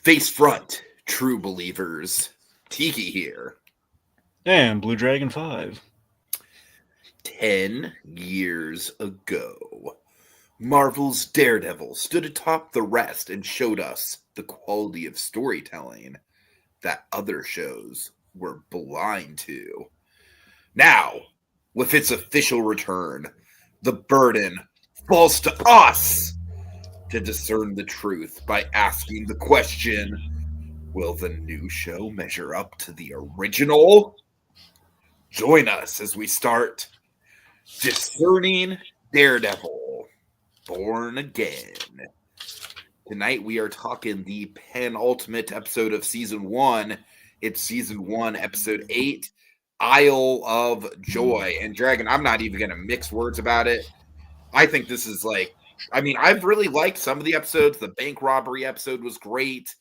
Face front, true believers. Tiki here. And Blue Dragon 5. 10 years ago, Marvel's Daredevil stood atop the rest and showed us the quality of storytelling that other shows were blind to. Now, with its official return, the burden falls to us to discern the truth by asking the question, will the new show measure up to the original? Join us as we start Discerning Daredevil, Born Again. Tonight we are talking the penultimate episode of Season 1. It's Season 1, Episode 8, Isle of Joy. And Dragon, I'm not even going to mix words about it. I think this is I've really liked some of the episodes. The bank robbery episode was great.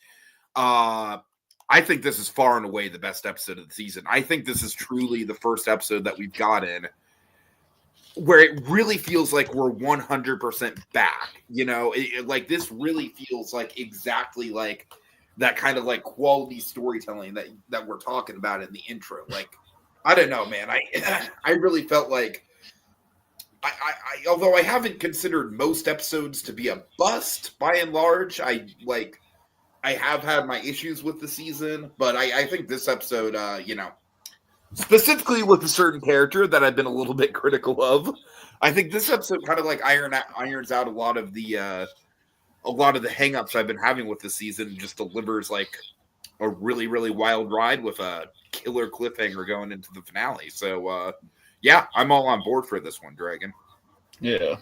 I think this is far and away the best episode of the season. I think this is truly the first episode that we've gotten where it really feels like we're 100% back. You know, this really feels like exactly like that kind of like quality storytelling that we're talking about in the intro. Like, I don't know, man. I really felt like I although I haven't considered most episodes to be a bust by and large, I have had my issues with the season, but I think this episode, specifically with a certain character that I've been a little bit critical of, I think this episode kind of like irons out a lot of the hangups I've been having with the season, and just delivers like a really, really wild ride with a killer cliffhanger going into the finale. So, yeah, I'm all on board for this one, Dragon. Yeah.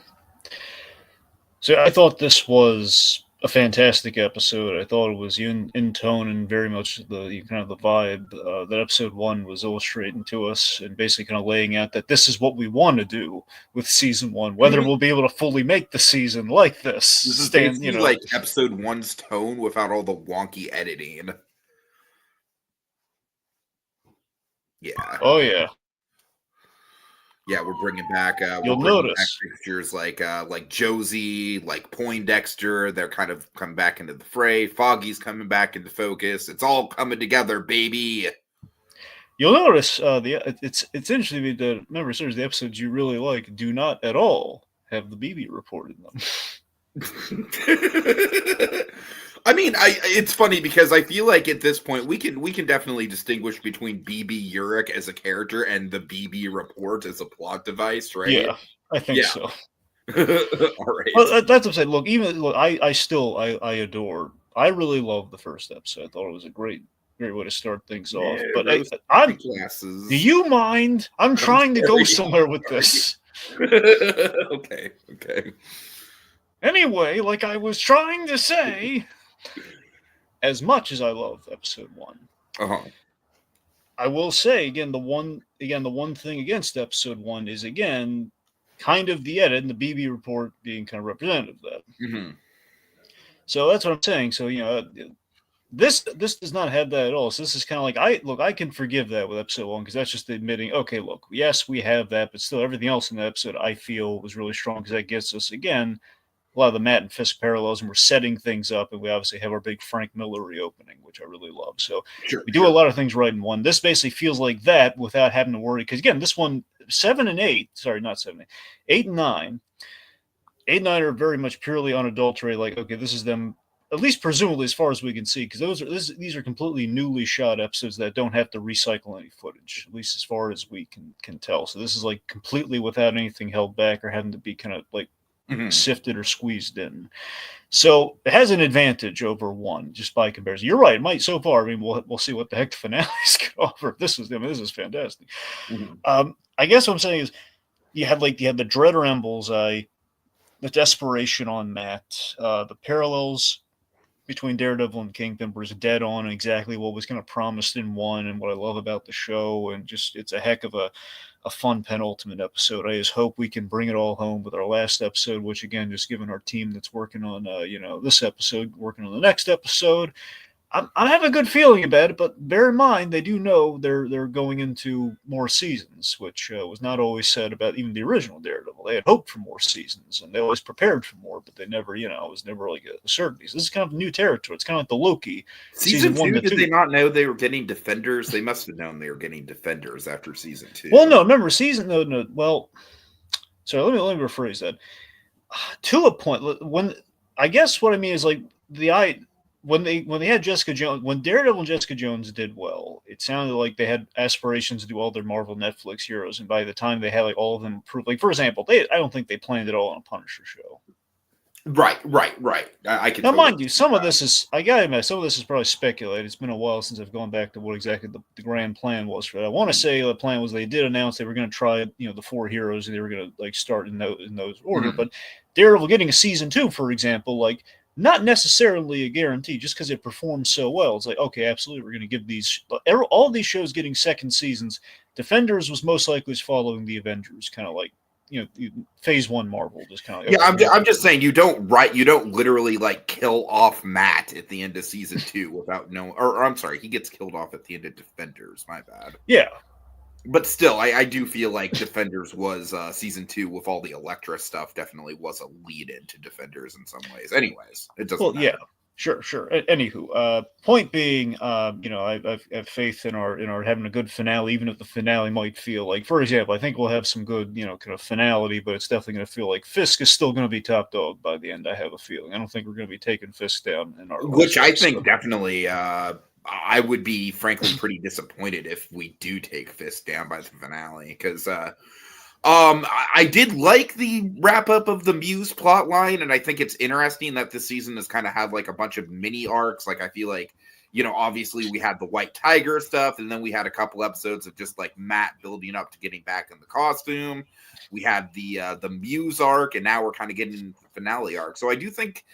So I thought this was a fantastic episode. I thought it was in tone and very much the kind of the vibe that episode 1 was illustrating to us, and basically kind of laying out that this is what we want to do with season 1. Whether we'll be able to fully make the season like this is basically like episode 1's tone without all the wonky editing. Yeah. Oh yeah. Yeah, we're bringing back. You'll notice back fixtures like Josie, like Poindexter. They're kind of coming back into the fray. Foggy's coming back into focus. It's all coming together, baby. You'll notice it's interesting that remember, series the episodes you really like do not at all have the BB report in them. I mean, it's funny because I feel like at this point we can definitely distinguish between BB Urich as a character and the BB report as a plot device, right? Yeah, I think so. All right. Well, that's what I'm saying. Look, I adore. I really love the first episode. I thought it was a great way to start things off. But do you mind? I'm trying to go somewhere with this. Okay. Anyway, like I was trying to say, as much as I love episode 1, I will say again the one thing against episode 1 is again kind of the edit and the BB report being kind of representative of that. Mm-hmm. So that's what I'm saying. So this does not have that at all. So this is kind of like I can forgive that with episode 1 because that's just admitting, okay, look, yes, we have that, but still everything else in the episode I feel was really strong because that gets us again a lot of the Matt and Fisk parallels, and we're setting things up, and we obviously have our big Frank Miller reopening, which I really love. So we do a lot of things right in 1. This basically feels like that without having to worry, because again, this one, 7 and 8, sorry, not 7 and 8, 8 and 9, 8 and 9 are very much purely unadulterated, like, okay, this is them, at least presumably as far as we can see, because these are completely newly shot episodes that don't have to recycle any footage, at least as far as we can tell. So this is like completely without anything held back or having to be kind of like sifted or squeezed in. So it has an advantage over 1 just by comparison. You're right, it might so far. I mean, we'll see what the heck the finales can offer. This is fantastic. I guess what I'm saying is you had the dread around Bullseye, the desperation on Matt, the parallels between Daredevil and Kingpin was dead on exactly what was kind of promised in 1 and what I love about the show, and just it's a heck of a fun penultimate episode. I just hope we can bring it all home with our last episode, which again, just given our team that's working on this episode, working on the next episode, I have a good feeling about it, but bear in mind they do know they're going into more seasons, which was not always said about even the original Daredevil. They had hoped for more seasons, and they always prepared for more, but they never, it was never like a certainty. So this is kind of new territory. It's kind of like the Loki Season 1 2, to did 2. they not know they were getting Defenders? They must have known they were getting Defenders after season 2. Well, no, remember no. Well, so let me rephrase that. To a point, when I guess what I mean is like when they had Jessica Jones, when Daredevil and Jessica Jones did well, it sounded like they had aspirations to do all their Marvel Netflix heroes, and by the time they had like all of them approved, like for example, I don't think they planned it all on a Punisher show. Right. I can. Now, totally mind you, some of this is I gotta admit, some of this is probably speculated. It's been a while since I've gone back to what exactly the grand plan was for that. I want to say the plan was they did announce they were going to try, the 4 heroes, and they were going to like start in those order. Mm-hmm. But Daredevil getting a season 2, for example, like not necessarily a guarantee. Just because it performs so well, it's like okay, absolutely, we're going to give these all these shows getting second seasons. Defenders was most likely following the Avengers, kind of like. Phase 1 Marvel just kind of I'm just saying you don't literally like kill off Matt at the end of season 2 without knowing, or I'm sorry, he gets killed off at the end of Defenders. My bad. Yeah, but still, I do feel like Defenders was season 2 with all the Elektra stuff. Definitely was a lead into Defenders in some ways. Anyways, it doesn't matter. Yeah. Sure. Anywho, point being, I have faith in our having a good finale, even if the finale might feel like, for example, I think we'll have some good, kind of finality, but it's definitely going to feel like Fisk is still going to be top dog by the end. I have a feeling. I don't think we're going to be taking Fisk down in our. Which I think definitely, I would be frankly pretty disappointed if we do take Fisk down by the finale because. I did like the wrap up of the Muse plot line, and I think it's interesting that this season has kind of had like a bunch of mini arcs. Like I feel like, obviously we had the White Tiger stuff, and then we had a couple episodes of just like Matt building up to getting back in the costume. We had the Muse arc, and now we're kind of getting the finale arc. So I do think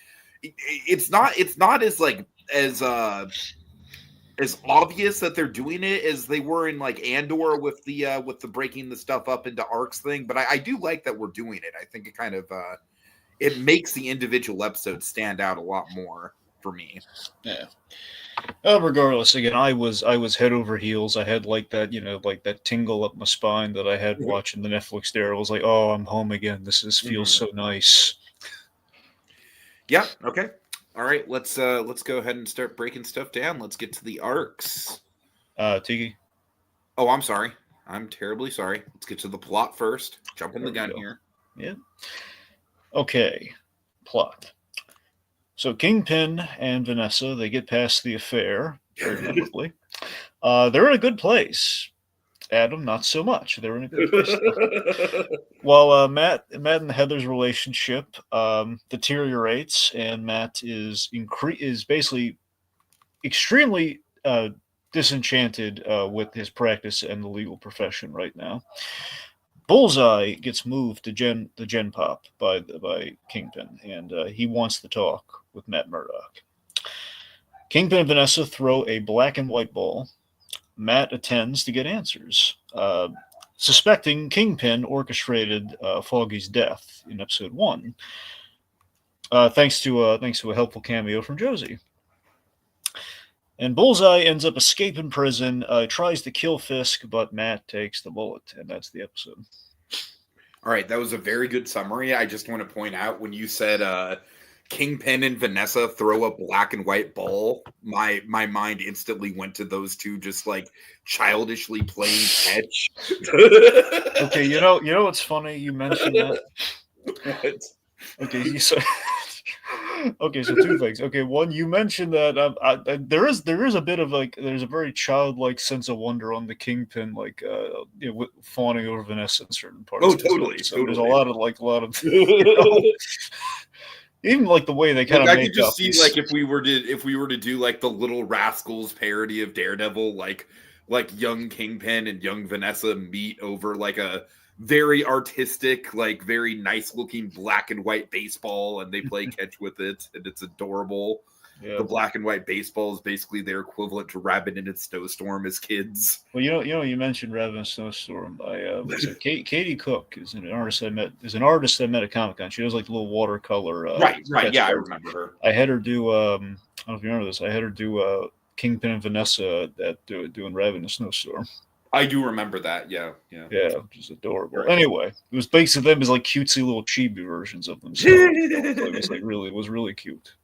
it's not as like as obvious that they're doing it as they were in like Andor with the breaking the stuff up into arcs thing, but I do like that we're doing it. I think it kind of it makes the individual episodes stand out a lot more for me. Yeah. Regardless, again, I was head over heels. I had like that, like that tingle up my spine that I had watching the Netflix there. I was like, oh, I'm home again. This feels so nice. Yeah. Okay. All right, let's go ahead and start breaking stuff down. Let's get to the arcs. Tiki. Oh, I'm sorry. I'm terribly sorry. Let's get to the plot first. Jumping the gun here. Yeah. Okay. Plot. So Kingpin and Vanessa, they get past the affair very memorably. They're in a good place. Adam, not so much. They're in a good place. Well, Matt and Heather's relationship deteriorates, and Matt is basically extremely disenchanted with his practice and the legal profession right now. Bullseye gets moved to the Gen Pop by Kingpin, and he wants to talk with Matt Murdock. Kingpin and Vanessa throw a black and white ball. Matt attends to get answers, suspecting Kingpin orchestrated Foggy's death in episode 1, thanks to a helpful cameo from Josie. And Bullseye ends up escaping prison, tries to kill Fisk, but Matt takes the bullet, and that's the episode. All right, that was a very good summary. I just want to point out when you said Kingpin and Vanessa throw a black and white ball, my mind instantly went to those two just like childishly playing catch. Okay, you know what's funny? You mentioned that. What? Okay, so two things. Okay, one, you mentioned that there is a bit of like there's a very childlike sense of wonder on the Kingpin, like fawning over Vanessa in certain parts. Oh, totally. There's a lot of even like the way they kind of. I could just see like if we were to do like the Little Rascals parody of Daredevil, like young Kingpin and young Vanessa meet over like a very artistic, like very nice looking black and white baseball, and they play catch with it, and it's adorable. Yeah. The black and white baseball is basically their equivalent to Rabbit in a Snowstorm as kids. Well, you mentioned Raven Snowstorm. So Katie Cook is an artist I met. Is an artist I met at Comic Con. She does like little watercolor. Right. Yeah, I remember her. I had her do. I don't know if you remember this. I had her do Kingpin and Vanessa doing Raven and Snowstorm. I do remember that. Yeah. Which is adorable. Right. Anyway, it was basically them as like cutesy little chibi versions of themselves. It was like really cute.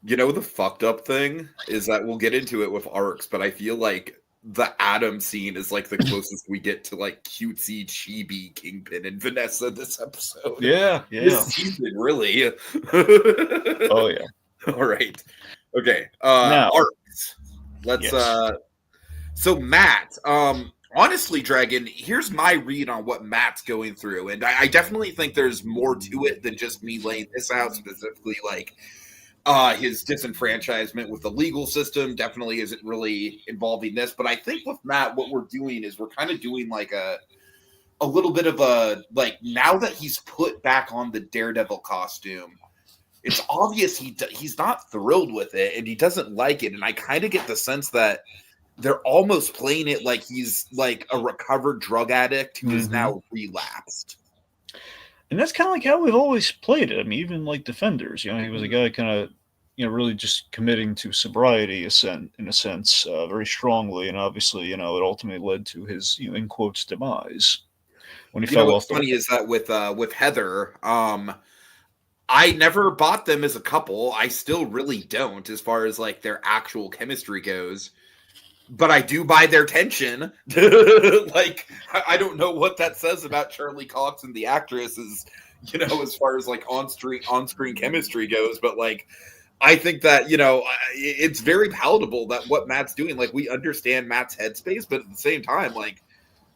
You know, the fucked up thing is that we'll get into it with arcs, but I feel like the Atom scene is like the closest we get to like cutesy chibi Kingpin and Vanessa this episode. Yeah. This season, really. Oh yeah. All right. Okay. Now, arcs. Let's so Matt, honestly, Dragon, here's my read on what Matt's going through. And I definitely think there's more to it than just me laying this out, specifically like his disenfranchisement with the legal system definitely isn't really involving this. But I think with Matt, what we're doing is we're kind of doing like a little bit of a, like, now that he's put back on the Daredevil costume, it's obvious he's not thrilled with it and he doesn't like it. And I kind of get the sense that they're almost playing it like he's like a recovered drug addict who is now relapsed. And that's kind of like how we've always played it. I mean, even like Defenders, he was a guy kind of, really just committing to sobriety in a sense, very strongly. And obviously, it ultimately led to his, in quotes, demise when he fell off. What's funny is that with Heather, I never bought them as a couple. I still really don't, as far as like their actual chemistry goes. But I do buy their tension. Like, I don't know what that says about Charlie Cox and the actresses, as far as like on-screen chemistry goes. But like, I think that, it's very palatable that what Matt's doing, like, we understand Matt's headspace, but at the same time, like,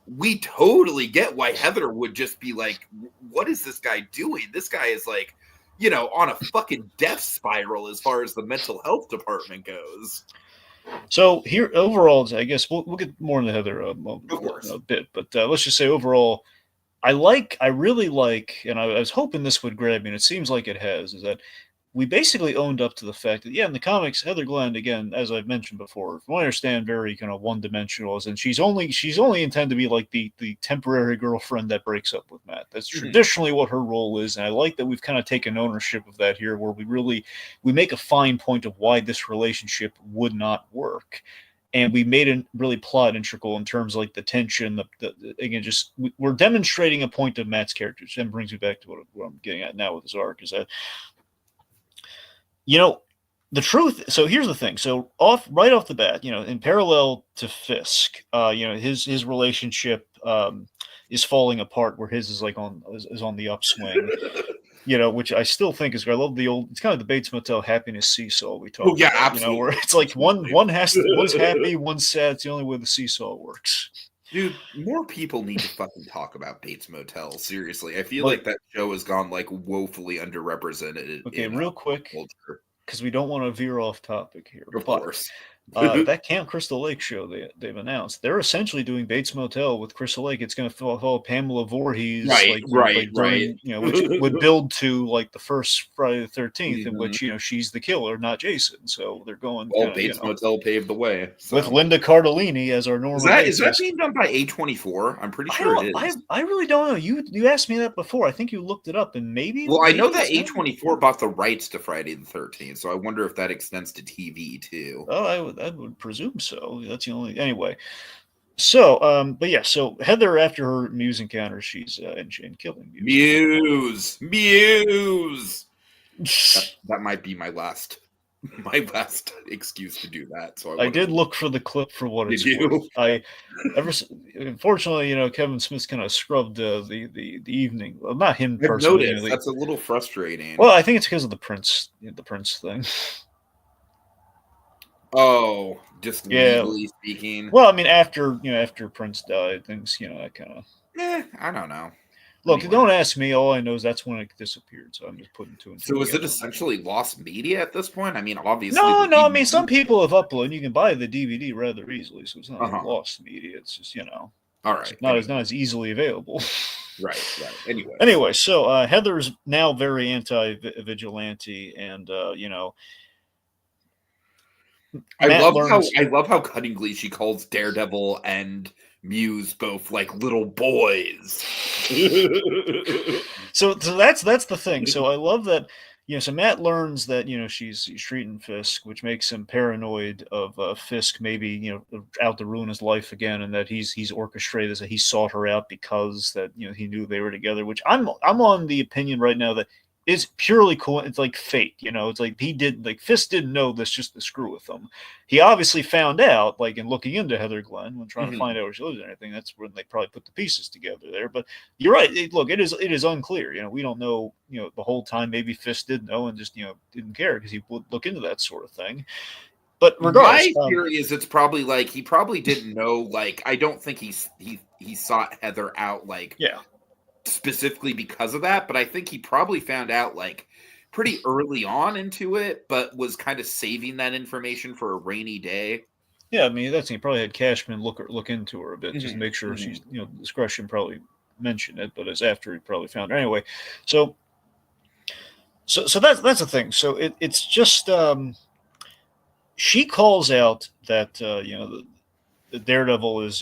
we totally get why Heather would just be like, what is this guy doing? This guy is like, on a fucking death spiral as far as the mental health department goes. So here, overall, I guess we'll get more into Heather a bit, but let's just say overall, I really like, and I was hoping this would grab me, and it seems like it has, is that we basically owned up to the fact that, in the comics, Heather Glenn, again, as I've mentioned before, from what I understand, very kind of one-dimensional, and she's only intended to be like the temporary girlfriend that breaks up with Matt. That's traditionally what her role is, and I like that we've kind of taken ownership of that here, where we make a fine point of why this relationship would not work. And we made it really plot integral in terms of like the tension, again, just we're demonstrating a point of Matt's character, and brings me back to what I'm getting at now with this arc, is that the truth. So here's the thing. So right off the bat, in parallel to Fisk, his relationship is falling apart, where his is like on the upswing. Which I still think is. I love the old. It's kind of the Bates Motel happiness seesaw we talk. Yeah, about, absolutely. Where it's like one's happy, one's sad. It's the only way the seesaw works. Dude, more people need to fucking talk about Bates Motel. Seriously, I feel like that show has gone like woefully underrepresented. Okay, real quick, because we don't want to veer off topic here. Of course. That Camp Crystal Lake show they've announced, they're essentially doing Bates Motel with Crystal Lake. It's going to follow Pamela Voorhees, right. Which would build to like the first Friday the 13th, in which she's the killer, not Jason. So they're going. Bates Motel paved the way with Linda Cardellini as our normal. Is that being done by A24? I'm pretty sure it is. I really don't know. You asked me that before. I think you looked it up, and maybe. Well, I know that A24 bought the rights to Friday the 13th, so I wonder if that extends to TV too. Oh, I would presume so. That's the only anyway. So, but yeah. So Heather, after her Muse encounter, she's in killing Muse. That might be my last excuse to do that. So I did look for the clip for what it's worth. Unfortunately, Kevin Smith kind of scrubbed the evening. Well, not him personally. Noticed. That's a little frustrating. Well, I think it's because of the Prince thing. Oh, just legally speaking. Well, I mean, after Prince died, things, that kind of. I don't know. Look, don't ask me. All I know is that's when it disappeared. So I'm just putting two and two. So is it essentially lost media at this point? I mean, obviously. No. I mean, some people have uploaded. You can buy the DVD rather easily, so it's not lost media. It's just All right. It's not as easily available. Right. Anyway, so Heather's now very anti-vigilante, and Matt learns. I love how cuttingly she calls Daredevil and Muse both like little boys. So that's the thing. So I love that. So Matt learns that she's treating Fisk, which makes him paranoid of Fisk maybe out to ruin his life again, and that he's orchestrated this, that he sought her out because that he knew they were together. Which I'm on the opinion right now that it's purely cool. It's like fate, It's like Fisk didn't know this just to screw with him. He obviously found out, like in looking into Heather Glenn when trying to find out where she lives and everything. That's when they probably put the pieces together there. But you're right. It is unclear. We don't know. The whole time maybe Fisk did know and just didn't care because he would look into that sort of thing. But regardless, my theory is it's probably like he probably didn't know. Like I don't think he sought Heather out like specifically because of that, but I think he probably found out like pretty early on into it, but was kind of saving that information for a rainy day. Yeah, I mean that's he probably had Cashman look into her a bit just to make sure she's discretion probably mentioned it, but as after he probably found her anyway. So that's the thing. So it's just she calls out that the Daredevil is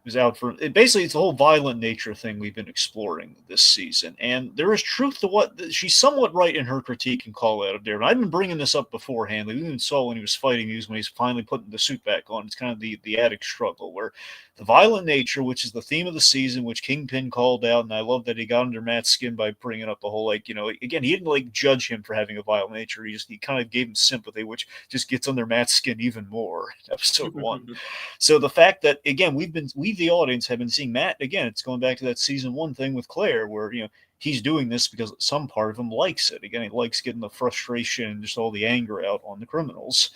he's out for it. Basically, it's the whole violent nature thing we've been exploring this season, and there is truth to what she's somewhat right in her critique and call out of Daredevil. I've been bringing this up beforehand. We even saw when he was fighting these, when he's finally putting the suit back on. It's kind of the addict struggle where the violent nature, which is the theme of the season, which Kingpin called out, and I love that he got under Matt's skin by bringing up the whole again, he didn't judge him for having a violent nature. He kind of gave him sympathy, which just gets under Matt's skin even more in episode 1. So the fact that again we the audience have been seeing Matt again, it's going back to that season 1 thing with Claire where he's doing this because some part of him likes it. Again, he likes getting the frustration and just all the anger out on the criminals.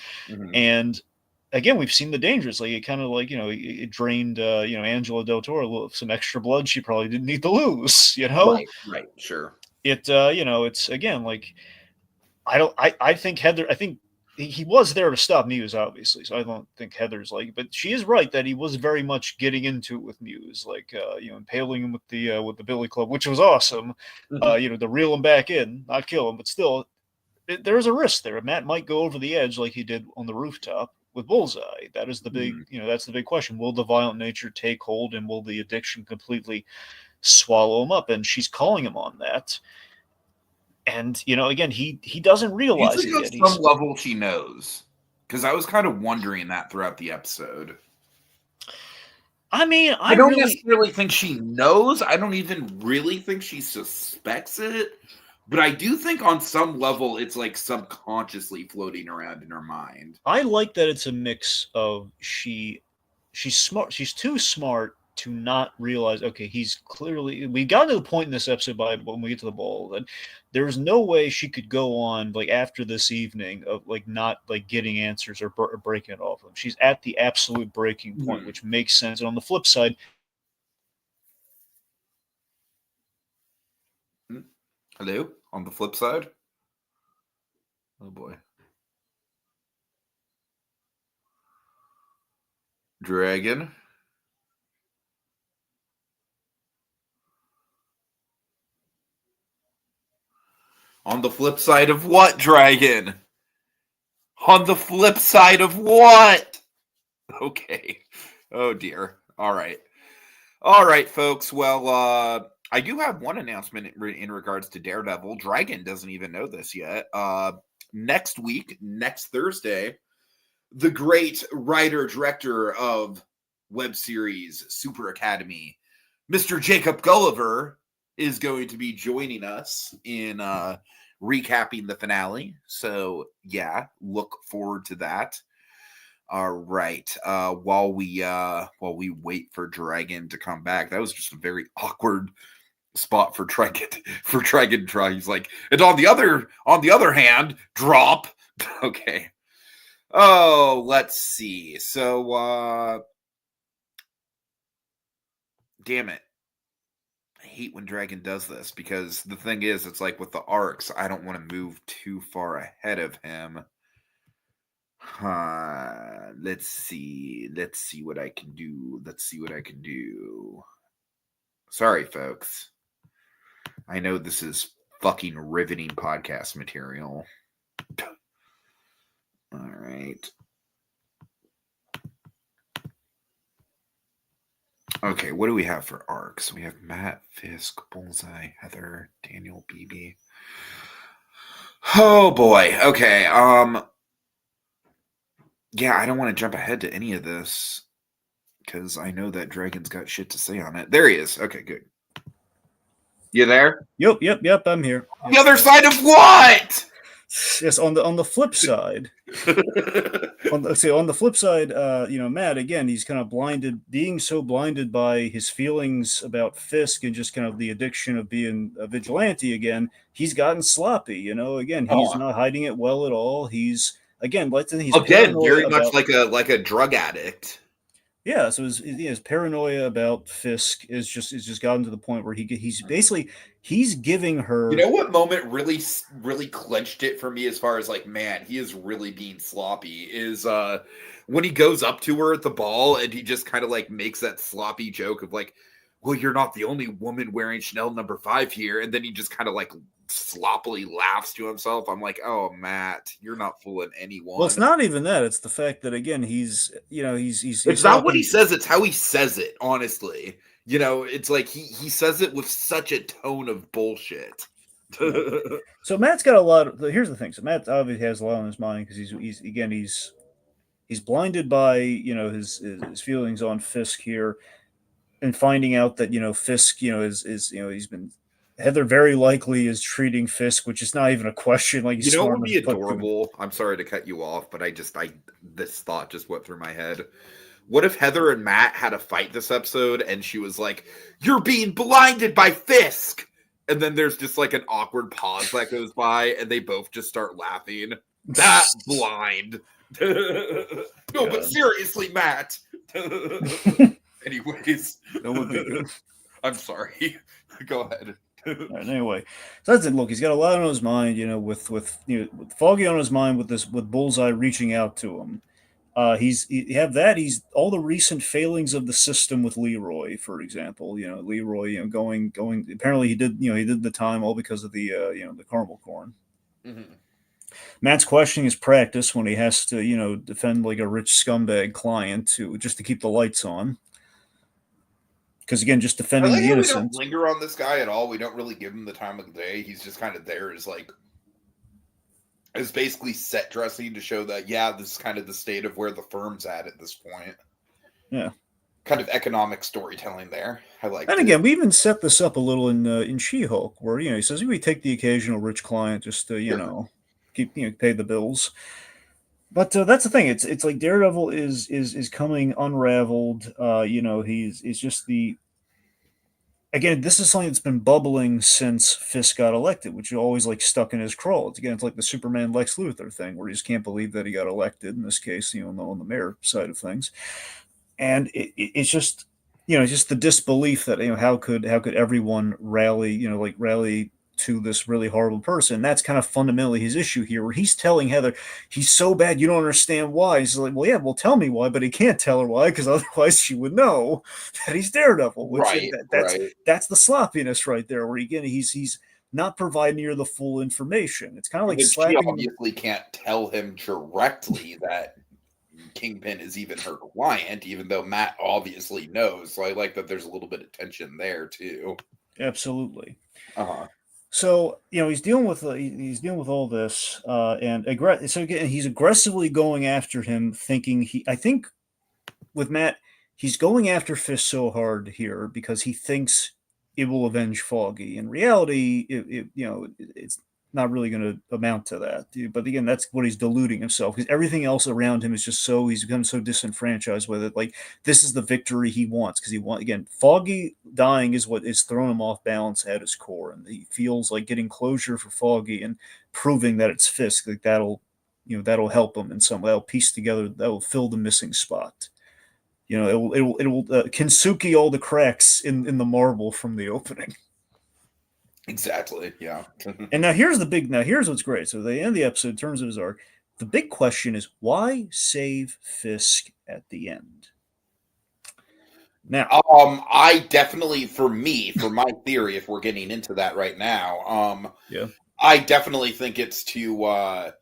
And again, we've seen the dangers. Like it kind of it drained Angela Del Toro some extra blood she probably didn't need to lose. Right, sure. It's again like I think Heather. I think he was there to stop Muse, obviously. So I don't think Heather's but she is right that he was very much getting into it with Muse, impaling him with the Billy Club, which was awesome. To reel him back in, not kill him, but still, there's a risk there. Matt might go over the edge like he did on the rooftop with Bullseye. That is the big, that's the big question. Will the violent nature take hold, and will the addiction completely swallow him up? And she's calling him on that. And again, he doesn't realize it yet. On some level, she knows, because I was kind of wondering that throughout the episode. I mean, I don't necessarily think she knows. I don't even really think she suspects it, but I do think on some level it's like subconsciously floating around in her mind. I like that it's a mix of she's smart. She's too smart to not realize, okay, he's clearly, we got to the point in this episode when we get to the ball that there's no way she could go on after this evening of not getting answers or breaking it off of him. She's at the absolute breaking point, which makes sense. And on the flip side, hello, on the flip side, oh boy, Dragon. On the flip side of what, Dragon? On the flip side of what? Okay. Oh, dear. All right. All right, folks. Well, I do have one announcement in regards to Daredevil. Dragon doesn't even know this yet. Next week, next Thursday, the great writer-director of web series Super Academy, Mr. Jacob Gulliver, is going to be joining us in recapping the finale. So yeah, look forward to that. All right. While we wait for Dragon to come back, that was just a very awkward spot for Dragon to try. He's like, and on the other hand, drop. Okay. Oh, let's see. So damn it. I hate when Dragon does this, because the thing is, it's like with the arcs, I don't want to move too far ahead of him. Let's see what I can do. Sorry, folks. I know this is fucking riveting podcast material. All right. Okay, what do we have for arcs? We have Matt, Fisk, Bullseye, Heather, Daniel, BB. Oh boy. Okay. Yeah, I don't want to jump ahead to any of this because I know that Dragon's got shit to say on it. There he is. Okay, good. You there? Yep. I'm here. The other side of what? Yes, on the flip side. on the flip side, Matt, again, he's kind of being so blinded by his feelings about Fisk and just kind of the addiction of being a vigilante again. He's gotten sloppy. Again, he's not hiding it well at all. He's very much like a drug addict. Yeah, so his paranoia about Fisk is just gotten to the point where he's giving her. You know what moment really clenched it for me as far as like, man, he is really being sloppy is when he goes up to her at the ball and he just kind of like makes that sloppy joke of like, well, you're not the only woman wearing Chanel No. 5 here, and then he just kind of like sloppily laughs to himself. I'm like, oh, Matt, you're not fooling anyone. Well, it's not even that. It's the fact that again, he's it's not what he says. It's how he says it. Honestly, it's like he says it with such a tone of bullshit. So Matt's got a lot. Here's the thing. So Matt obviously has a lot on his mind because he's blinded by his feelings on Fisk here, and finding out that Fisk is he's been. Heather very likely is treating Fisk, which is not even a question. Like, what would be adorable? I'm sorry to cut you off, but this thought just went through my head. What if Heather and Matt had a fight this episode, and she was like, "You're being blinded by Fisk," and then there's just like an awkward pause that goes by, and they both just start laughing. That blind. No, but seriously, Matt. Anyways, that would be good. I'm sorry. Go ahead. Right, anyway, so that's it. Look, he's got a lot on his mind, with Foggy on his mind with Bullseye reaching out to him. He's all the recent failings of the system with Leroy, for example. Leroy, going. Apparently, he did the time all because of the the caramel corn. Mm-hmm. Matt's questioning his practice when he has to defend like a rich scumbag client just to keep the lights on. Because again, just defending the innocent. We don't linger on this guy at all. We don't really give him the time of the day. He's just kind of there as basically set dressing to show that this is kind of the state of where the firm's at this point. Yeah, kind of economic storytelling there. I like. And again, we even set this up a little in She-Hulk, where he says we take the occasional rich client just to keep pay the bills. But that's the thing. It's like Daredevil is coming unraveled. He's just again. This is something that's been bubbling since Fisk got elected, which is always like stuck in his craw. It's like the Superman Lex Luthor thing, where he just can't believe that he got elected. In this case, on the mayor side of things, and it's just just the disbelief that how could everyone rally rally to this really horrible person. That's kind of fundamentally his issue here, where he's telling Heather he's so bad you don't understand why. He's like, well, yeah, well, tell me why, but he can't tell her why because otherwise she would know that he's Daredevil. Which that's the sloppiness right there, where he's not providing her the full information. It's kind of like slapping. She obviously can't tell him directly that Kingpin is even her client, even though Matt obviously knows. So I like that there's a little bit of tension there too. Absolutely. Uh-huh. So he's dealing with all this, and so again he's aggressively going after him, thinking I think with Matt he's going after Fisk so hard here because he thinks it will avenge Foggy. In reality, it's not really going to amount to that. But again, that's what he's deluding himself, because everything else around him is just he's become so disenfranchised with it. Like, this is the victory he wants, because again, Foggy dying is what is throwing him off balance at his core, and he feels like getting closure for Foggy and proving that it's Fisk, like that'll help him in some way. That'll piece together, that'll fill the missing spot. It will Kinsuki all the cracks in the marble from the opening. Exactly. Yeah. And here's what's great. So the end of the episode, in terms of his arc, the big question is, why save Fisk at the end? Now, I definitely, for my theory, if we're getting into that right now, yeah, I definitely think it's to, God,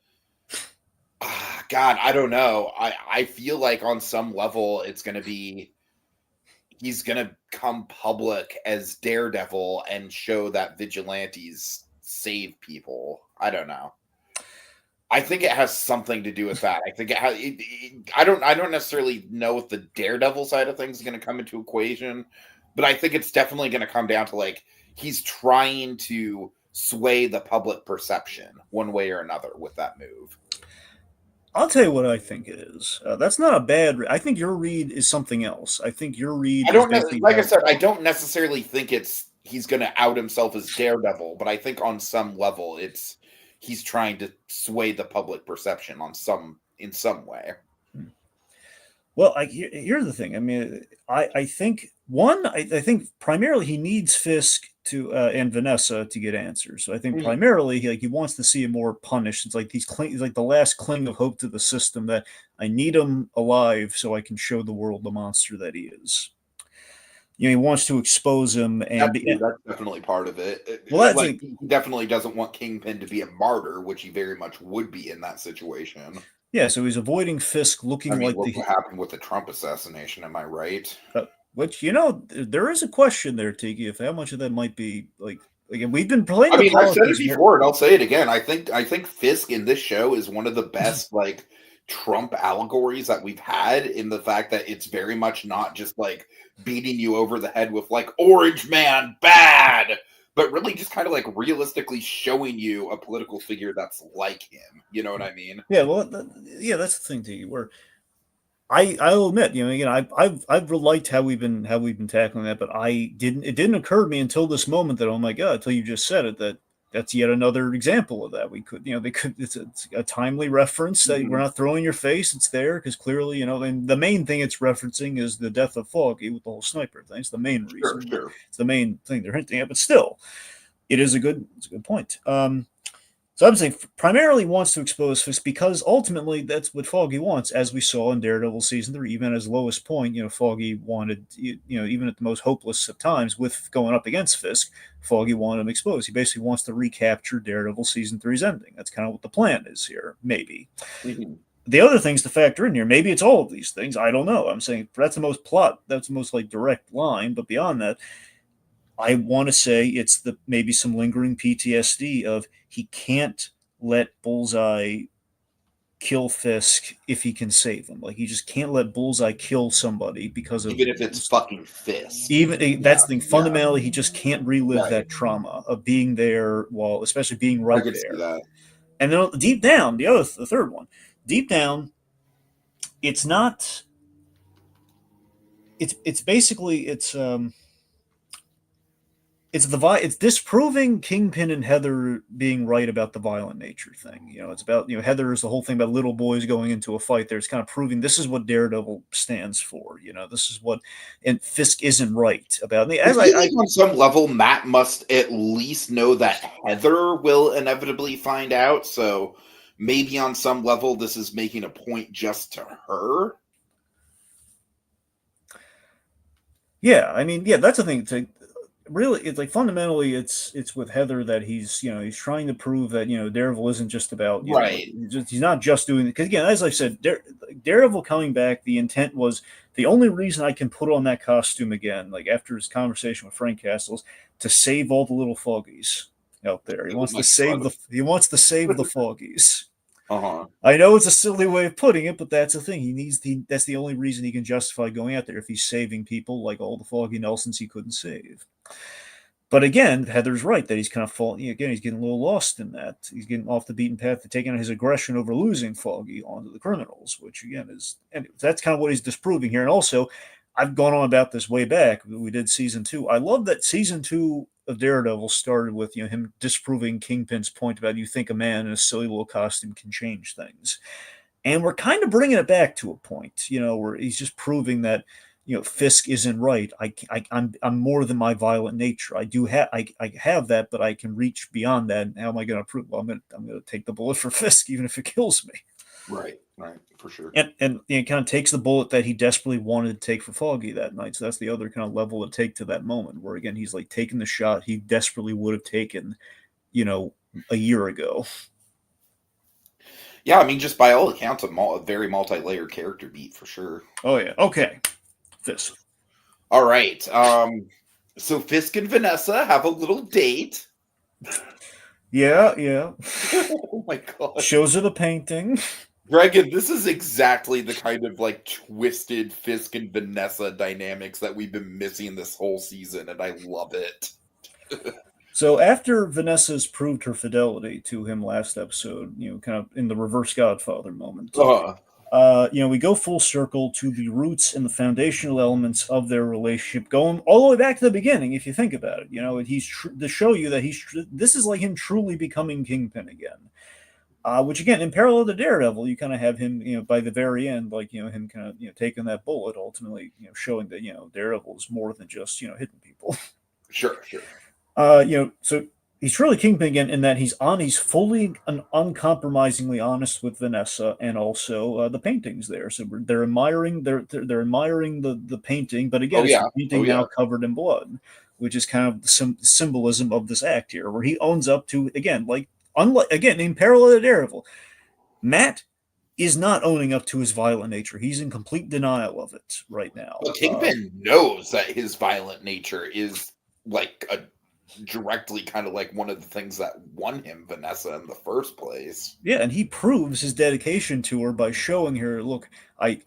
God, I don't know. I feel like on some level it's going to be he's going to come public as Daredevil and show that vigilantes save people. I don't know. I think it has something to do with that. I think it has. I don't necessarily know if the Daredevil side of things is going to come into equation, but I think it's definitely going to come down to like he's trying to sway the public perception one way or another with that move. I'll tell you what I think it is. That's not a bad. I think your read is something else. I think your read I is don't know. basically Like I said, I don't necessarily think it's he's going to out himself as Daredevil, but I think on some level it's he's trying to sway the public perception in some way. Well, here's the thing. I mean, I think I think primarily he needs Fisk to and Vanessa to get answers. So I think primarily he wants to see him more punished. It's like he's like the last cling of hope to the system that I need him alive so I can show the world the monster that he is. He wants to expose him, and that's definitely part of it. Well, that's like he definitely doesn't want Kingpin to be a martyr, which he very much would be in that situation. Yeah, so he's avoiding Fisk looking like what happened with the Trump assassination. Am I right? Which there is a question there, Tiki, if how much of that might be like again we've been playing. I've said it before, and I'll say it again. I think Fisk in this show is one of the best like Trump allegories that we've had, in the fact that it's very much not just like beating you over the head with like Orange Man bad, but really just kind of like realistically showing you a political figure that's like him. You know what I mean? Yeah, well, that's the thing, Tiki. Where I'll admit, again, I've liked how we've been tackling that, but it didn't occur to me until this moment that, oh my God, until you just said it, that's yet another example of that. We could, it's a timely reference that we're not throwing in your face. It's there because clearly, and the main thing it's referencing is the death of Foggy with the whole sniper thing. It's the main reason. Sure. It's the main thing they're hinting at, but still, it's a good point. So I'm saying primarily wants to expose Fisk because ultimately that's what Foggy wants, as we saw in Daredevil season 3. Even at his lowest point, Foggy wanted, even at the most hopeless of times with going up against Fisk, Foggy wanted him exposed. He basically wants to recapture Daredevil season 3's ending. That's kind of what the plan is here, maybe. The other things to factor in here, maybe it's all of these things. I don't know. I'm saying that's the most like direct line, but beyond that, I want to say it's maybe some lingering PTSD of he can't let Bullseye kill Fisk if he can save him. Like he just can't let Bullseye kill somebody because of even if it's fucking Fisk. That's the thing. Fundamentally, he just can't relive that trauma of being there especially being right there. And then deep down, the third one, deep down, it's not. It's basically it's disproving Kingpin and Heather being right about the violent nature thing. It's about, Heather is the whole thing about little boys going into a fight. There's kind of proving this is what Daredevil stands for. This is what, and Fisk isn't right about. On some level, Matt must at least know that Heather will inevitably find out. So maybe on some level, this is making a point just to her. Yeah, that's the thing. Really, it's like fundamentally, it's with Heather that he's trying to prove that Daredevil isn't just about right. He's not just doing it because again, as I said, Daredevil coming back. The intent was the only reason I can put on that costume again, like after his conversation with Frank Castles, to save all the little Foggies out there. He wants to save the Foggies. I know it's a silly way of putting it, but that's the thing. That's the only reason he can justify going out there if he's saving people like all the Foggy Nelsons he couldn't save. But again, Heather's right that he's kind of falling. Again, he's getting a little lost in that. He's getting off the beaten path to taking his aggression over losing Foggy onto the criminals, which again and that's kind of what he's disproving here. And also, I've gone on about this way back. We did season 2. I love that season 2 of Daredevil started with him disproving Kingpin's point about you think a man in a silly little costume can change things, and we're kind of bringing it back to a point, where he's just proving that Fisk isn't right. I'm more than my violent nature. I have that, but I can reach beyond that. And how am I going to prove? Well, I'm going to take the bullet for Fisk, even if it kills me. Right, for sure. And it kind of takes the bullet that he desperately wanted to take for Foggy that night. So that's the other kind of level to take to that moment, where again he's like taking the shot he desperately would have taken, a year ago. Yeah, I mean, just by all accounts, a very multi-layered character beat for sure. Oh yeah. Okay. Fisk. All right. So Fisk and Vanessa have a little date. Yeah, yeah. Oh my god. Shows her the painting. Dragon, this is exactly the kind of like twisted Fisk and Vanessa dynamics that we've been missing this whole season, and I love it. So after Vanessa's proved her fidelity to him last episode, kind of in the reverse Godfather moment, Uh, we go full circle to the roots and the foundational elements of their relationship, going all the way back to the beginning. If you think about it, he's to show you that this is like him truly becoming Kingpin again. Which again, in parallel to Daredevil, you kind of have him, by the very end, like him kind of taking that bullet, ultimately, showing that Daredevil is more than just hitting people. sure. So he's truly Kingpin again in that he's fully and uncompromisingly honest with Vanessa and also the paintings there. So they're admiring they're admiring the painting, but again, it's the painting now covered in blood, which is kind of the symbolism of this act here, where he owns up to again, like unlike again in parallel to Daredevil, Matt is not owning up to his violent nature. He's in complete denial of it right now. But Kingpin knows that his violent nature is like a directly kind of like one of the things that won him Vanessa in the first place. Yeah, and he proves his dedication to her by showing her, look, I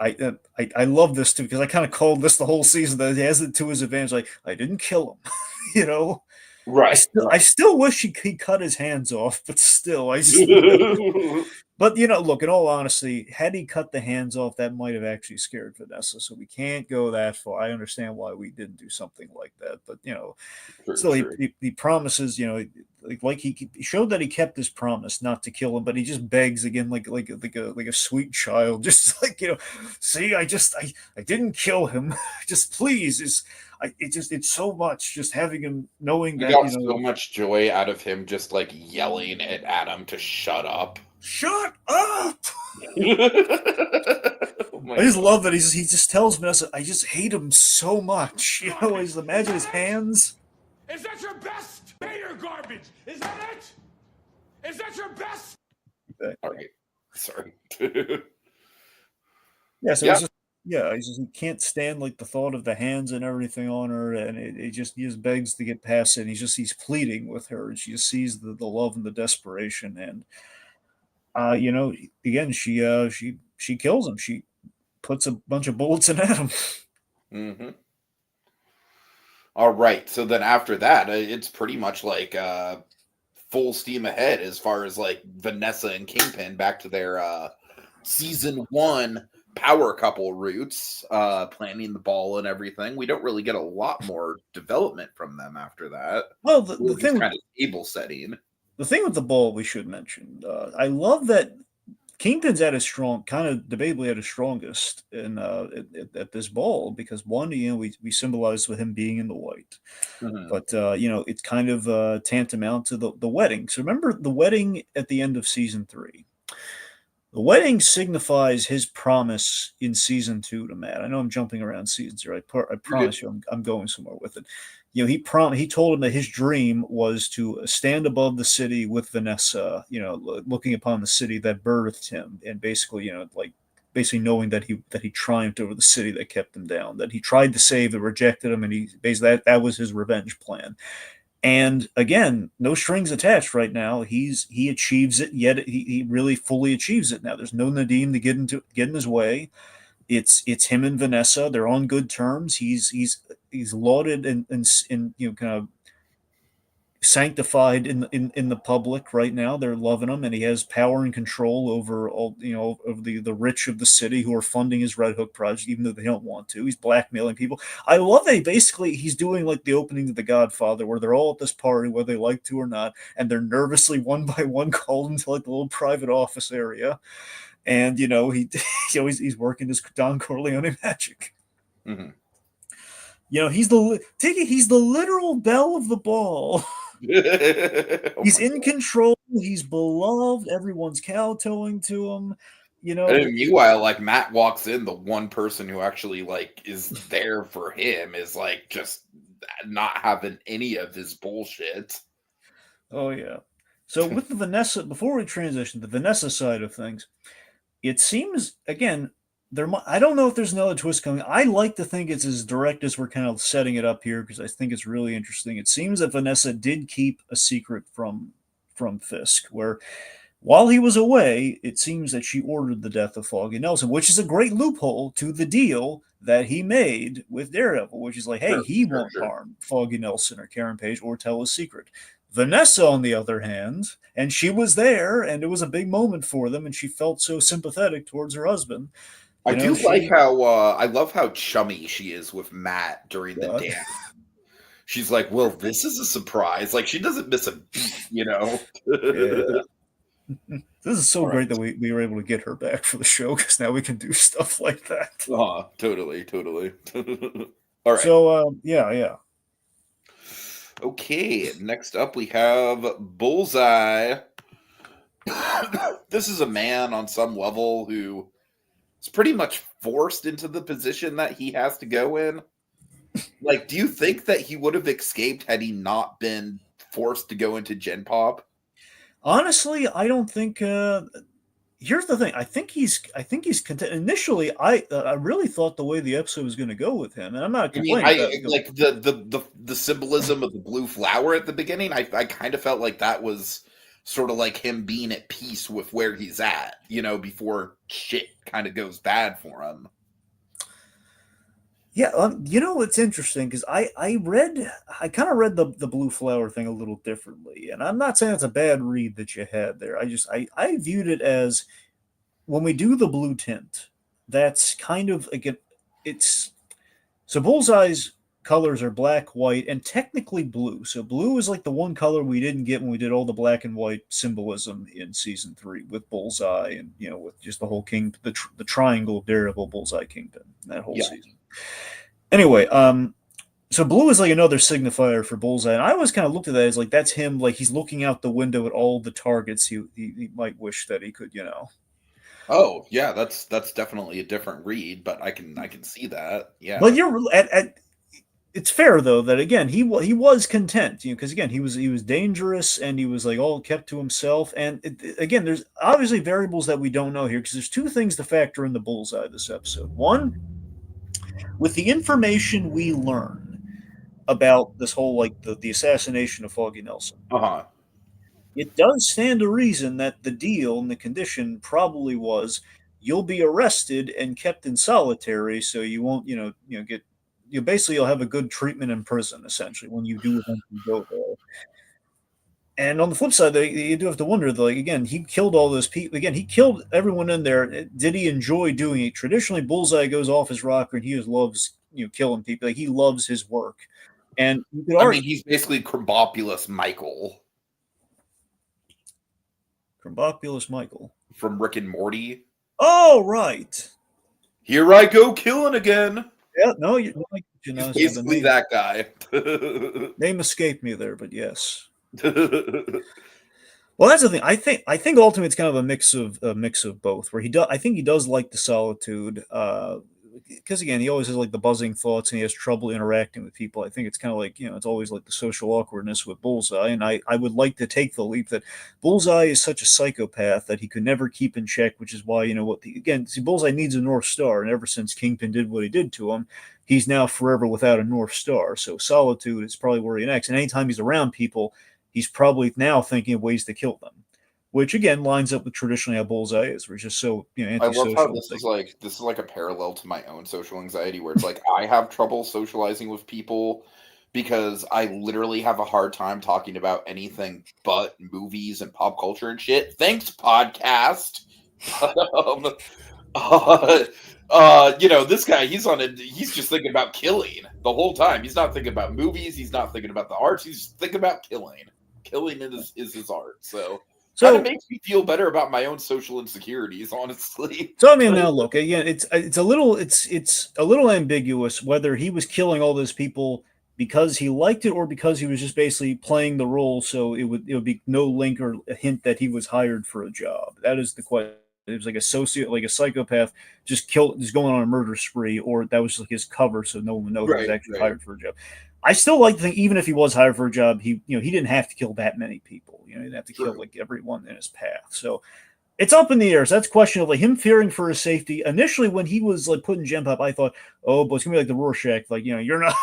love this too, because I kind of called this the whole season that he has it to his advantage. Like, I didn't kill him, Right. I still wish he cut his hands off, but still, But look, in all honesty, had he cut the hands off, that might have actually scared Vanessa. So we can't go that far. I understand why we didn't do something like that, but still, he promises, like he showed that he kept his promise not to kill him, but he just begs again, like a sweet child, just like see, I didn't kill him, just please, it's so much just having him knowing that got so much joy out of him just like yelling at Adam to shut up. Shut up! Oh I just love that he just tells Vanessa, I just hate him so much. I just imagine his hands. Is that your best? Hater garbage. Is that it? Is that your best? All right. Sorry. Yeah, so it's just he can't stand like the thought of the hands and everything on her, and he just begs to get past it. And he's pleading with her, and she just sees the love and the desperation, and again she kills him. She puts a bunch of bullets in Adam. Mm-hmm. All right, so then after that, it's pretty much like full steam ahead as far as like Vanessa and Kingpin back to their season 1 power couple roots, planning the ball and everything. We don't really get a lot more development from them after that. Well, the thing kind of table setting. The thing with the ball we should mention, I love that Kingpin's at his kind of debatably at his strongest at this ball because one, we symbolize with him being in the white, but it's kind of tantamount to the wedding. So remember the wedding at the end of season 3. The wedding signifies his promise in season 2 to Matt. I know I'm jumping around seasons here. I promise you, I'm going somewhere with it. He told him that his dream was to stand above the city with Vanessa, looking upon the city that birthed him, and basically, basically knowing that he triumphed over the city that kept him down, that he tried to save, that rejected him, and he basically that was his revenge plan. And again, no strings attached right now. He achieves it, yet he really fully achieves it now. There's no Nadim to get in his way. It's him and Vanessa. They're on good terms. He's lauded and kind of sanctified in the public right now. They're loving him, and he has power and control over all over the rich of the city who are funding his Red Hook project, even though they don't want to. He's blackmailing people. I love that he's doing like the opening to The Godfather, where they're all at this party, whether they like to or not, and they're nervously one by one called into like the little private office area, and he's working his Don Corleone magic. Mm-hmm. He's the literal belle of the ball. He's in control. He's beloved. Everyone's kowtowing to him. And meanwhile, like Matt walks in, the one person who actually like is there for him is like just not having any of his bullshit. Oh yeah. So with the Vanessa, before we transition to the Vanessa side of things, it seems again I don't know if there's another twist coming. I like to think it's as direct as we're kind of setting it up here because I think it's really interesting. It seems that Vanessa did keep a secret from Fisk, where while he was away, it seems that she ordered the death of Foggy Nelson, which is a great loophole to the deal that he made with Daredevil, which is like, hey, he won't harm Foggy Nelson or Karen Page or tell his secret. Vanessa, on the other hand, and she was there, and it was a big moment for them, and she felt so sympathetic towards her husband. I like how I love how chummy she is with Matt during the dance. She's like, well, this is a surprise. Like, she doesn't miss a beat, you know? Yeah. This is so great that we were able to get her back for the show because now we can do stuff like that. Totally. All right. So, yeah. Okay, next up we have Bullseye. This is a man on some level who is pretty much forced into the position that he has to go in. Like, do you think that he would have escaped had he not been forced to go into Gen Pop? Honestly, I don't think. Here's the thing. I think he's content. Initially, I really thought the way the episode was going to go with him, and I'm not complaining. Like the symbolism of the blue flower at the beginning. I kind of felt like that was sort of like him being at peace with where he's at, you know, before shit kind of goes bad for him. Yeah, you know, it's interesting because I kind of read the blue flower thing a little differently, and I'm not saying it's a bad read that you had there. I viewed it as when we do the blue tint, that's kind of like it's so Bullseye's colors are black, white, and technically blue. So blue is like the one color we didn't get when we did all the black and white symbolism in season 3 with Bullseye and, you know, with just the whole the triangle of Daredevil, Bullseye, Kingpin, that whole season. Anyway, so blue is like another signifier for Bullseye, and I always kind of looked at that as like that's him, like he's looking out the window at all the targets he might wish that he could, you know. Oh yeah, that's definitely a different read, but I can see that. Yeah, but you're it's fair though that again he was content, you know, because again he was dangerous and he was like all kept to himself, and again there's obviously variables that we don't know here because there's two things to factor in the Bullseye this episode. One, with the information we learn about this whole like the assassination of Foggy Nelson, it does stand to reason that the deal and the condition probably was you'll be arrested and kept in solitary, so you won't get basically you'll have a good treatment in prison essentially when you do eventually go there. And on the flip side, you do have to wonder, like, again, he killed all those people. Again, he killed everyone in there. Did he enjoy doing it? Traditionally, Bullseye goes off his rocker, and he just loves, killing people. Like, he loves his work. And you could argue, he's basically Crumbopulous Michael. Crumbopulous Michael from Rick and Morty. Oh, right. Here I go killing again. Yeah, no, he's basically that guy. Name escaped me there, but yes. Well, that's the thing. I think ultimately it's kind of a mix of both. Where I think he does like the solitude, because again, he always has like the buzzing thoughts and he has trouble interacting with people. I think it's kind of like it's always like the social awkwardness with Bullseye, and I would like to take the leap that Bullseye is such a psychopath that he could never keep in check, which is why Bullseye needs a North Star, and ever since Kingpin did what he did to him, he's now forever without a North Star. So solitude is probably where he next, and anytime he's around people, he's probably now thinking of ways to kill them, which again lines up with traditionally how Bullseye is, where he's just so antisocial. I love how this is like a parallel to my own social anxiety, where it's like I have trouble socializing with people because I literally have a hard time talking about anything but movies and pop culture and shit. Thanks, podcast. This guy, he's just thinking about killing the whole time. He's not thinking about movies. He's not thinking about the arts. He's just thinking about killing. Killing is his art. So kind of makes me feel better about my own social insecurities, honestly. So I mean, now look again. It's a little ambiguous whether he was killing all those people because he liked it or because he was just basically playing the role. So it would be no link or a hint that he was hired for a job. That is the question. It was like a psychopath just going on a murder spree, or that was like his cover, so no one would know he was actually hired for a job. I still like to think, even if he was hired for a job, he didn't have to kill that many people. He didn't have to kill like everyone in his path. So it's up in the air. So that's questionable. Like, him fearing for his safety. Initially, when he was like putting Gen Pop, I thought, oh, but it's gonna be like the Rorschach. Like, you're not.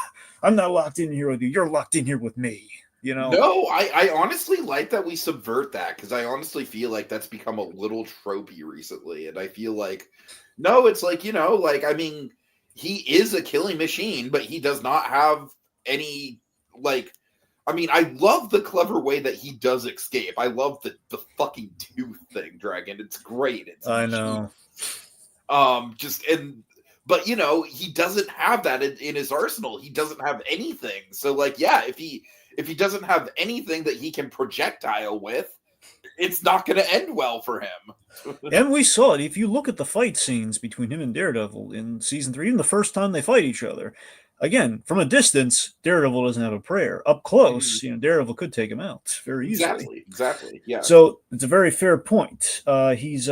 I'm not locked in here with you. You're locked in here with me. No, I honestly like that we subvert that, because I honestly feel like that's become a little tropey recently, and I feel like no, it's like I mean, he is a killing machine, but he does not have any like. I mean, I love the clever way that he does escape. I love the fucking tooth thing, Dragon. It's great. It's I know. But he doesn't have that in his arsenal. He doesn't have anything. So like, yeah, if he doesn't have anything that he can projectile with, it's not going to end well for him. And we saw it. If you look at the fight scenes between him and Daredevil in season 3, even the first time they fight each other, again, from a distance, Daredevil doesn't have a prayer. Up close, Daredevil could take him out very easily. Exactly. Yeah. So it's a very fair point. He's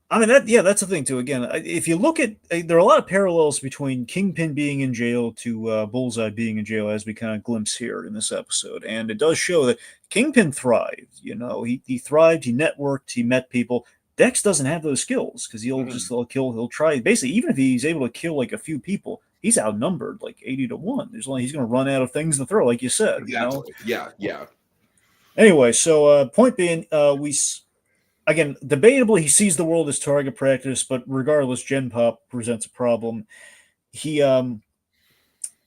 I mean, that's the thing too. Again, if you look at, there are a lot of parallels between Kingpin being in jail to Bullseye being in jail, as we kind of glimpse here in this episode, and it does show that Kingpin thrived. He thrived. He networked. He met people. Dex doesn't have those skills, because he'll try. Basically, even if he's able to kill like a few people, he's outnumbered like 80-1. He's going to run out of things to throw, like you said. Exactly. Yeah. Anyway, so point being, again, debatably, he sees the world as target practice, but regardless, Gen Pop presents a problem. This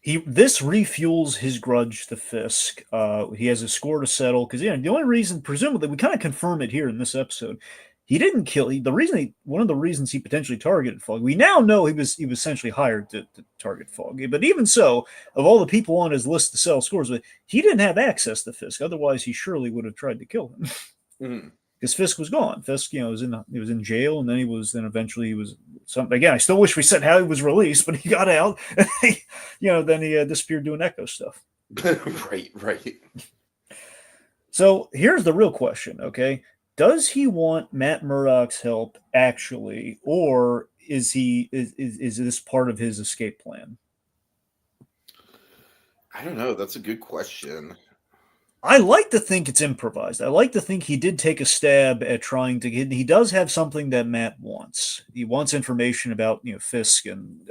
refuels his grudge to Fisk. He has a score to settle, because the only reason, presumably, we kind of confirm it here in this episode, he didn't kill. One of the reasons he potentially targeted Foggy. We now know he was essentially hired to target Foggy, but even so, of all the people on his list to sell scores with, he didn't have access to Fisk. Otherwise, he surely would have tried to kill him. Because Fisk was gone. Fisk, he was in jail, and then eventually he was something. Again, I still wish we said how he was released, but he got out. Then he disappeared doing Echo stuff. Right. So here's the real question. Okay, does he want Matt Murdock's help actually, or is this part of his escape plan? I don't know. That's a good question. I like to think it's improvised. I like to think he did take a stab at trying to get. He does have something that Matt wants. He wants information about Fisk and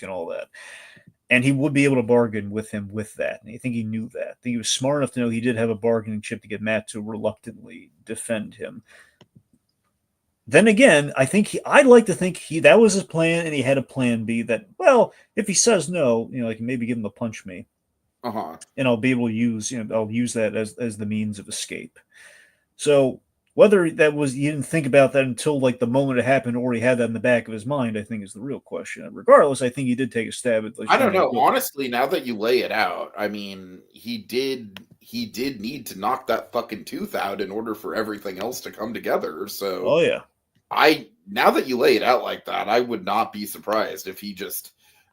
all that, and he would be able to bargain with him with that. And I think he knew that. I think he was smart enough to know he did have a bargaining chip to get Matt to reluctantly defend him. Then again, I'd like to think that was his plan, and he had a plan B. That, well, if he says no, I can maybe give him a punch me. And I'll be able to use, I'll use that as the means of escape. So whether that was, he didn't think about that until like the moment it happened, or he had that in the back of his mind, I think is the real question. And regardless, I think he did take a stab at. I don't know. Honestly, now that you lay it out, I mean, he did need to knock that fucking tooth out in order for everything else to come together. So, oh yeah, now that you lay it out like that, I would not be surprised if he just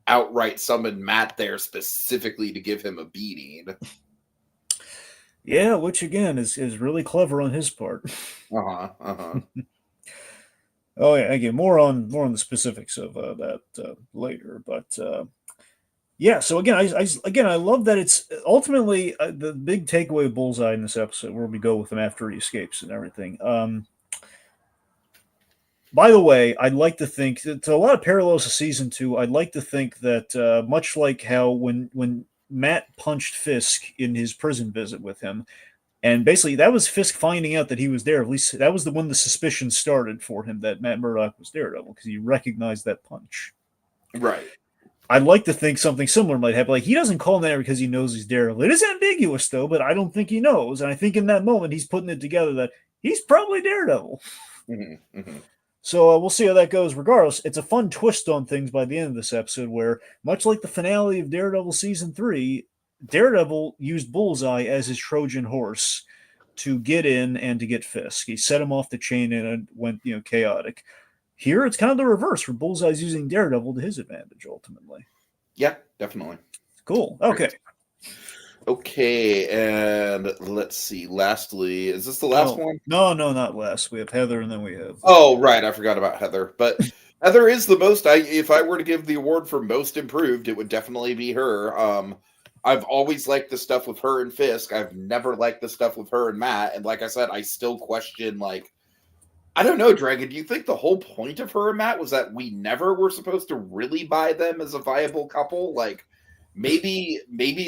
outright summoned Matt there specifically to give him a beating. Yeah, which again is really clever on his part. Oh yeah, again, more on the specifics of that later, but yeah. So again, I love that it's ultimately the big takeaway of Bullseye in this episode, where we go with him after he escapes and everything. By the way, I'd like to think to a lot of parallels to season 2. I'd like to think that much like how when Matt punched Fisk in his prison visit with him, and basically that was Fisk finding out that he was there. At least that was when the suspicion started for him that Matt Murdock was Daredevil, because he recognized that punch. Right. I'd like to think something similar might happen. Like, he doesn't call him that because he knows he's Daredevil. It is ambiguous though, but I don't think he knows. And I think in that moment he's putting it together that he's probably Daredevil. So we'll see how that goes. Regardless, it's a fun twist on things by the end of this episode, where, much like the finale of Daredevil Season 3, Daredevil used Bullseye as his Trojan horse to get in and to get Fisk. He set him off the chain and it went chaotic. Here, it's kind of the reverse, where Bullseye's using Daredevil to his advantage, ultimately. Yeah, definitely. Cool. Okay. Okay, and let's see. Lastly, is this the last one? No, not last. We have Heather, and then we have... Oh, right. I forgot about Heather. But, Heather is the most. If I were to give the award for most improved, it would definitely be her. I've always liked the stuff with her and Fisk. I've never liked the stuff with her and Matt. And like I said, I still question, like, I don't know, Dragon. Do you think the whole point of her and Matt was that we never were supposed to really buy them as a viable couple? Like, maybe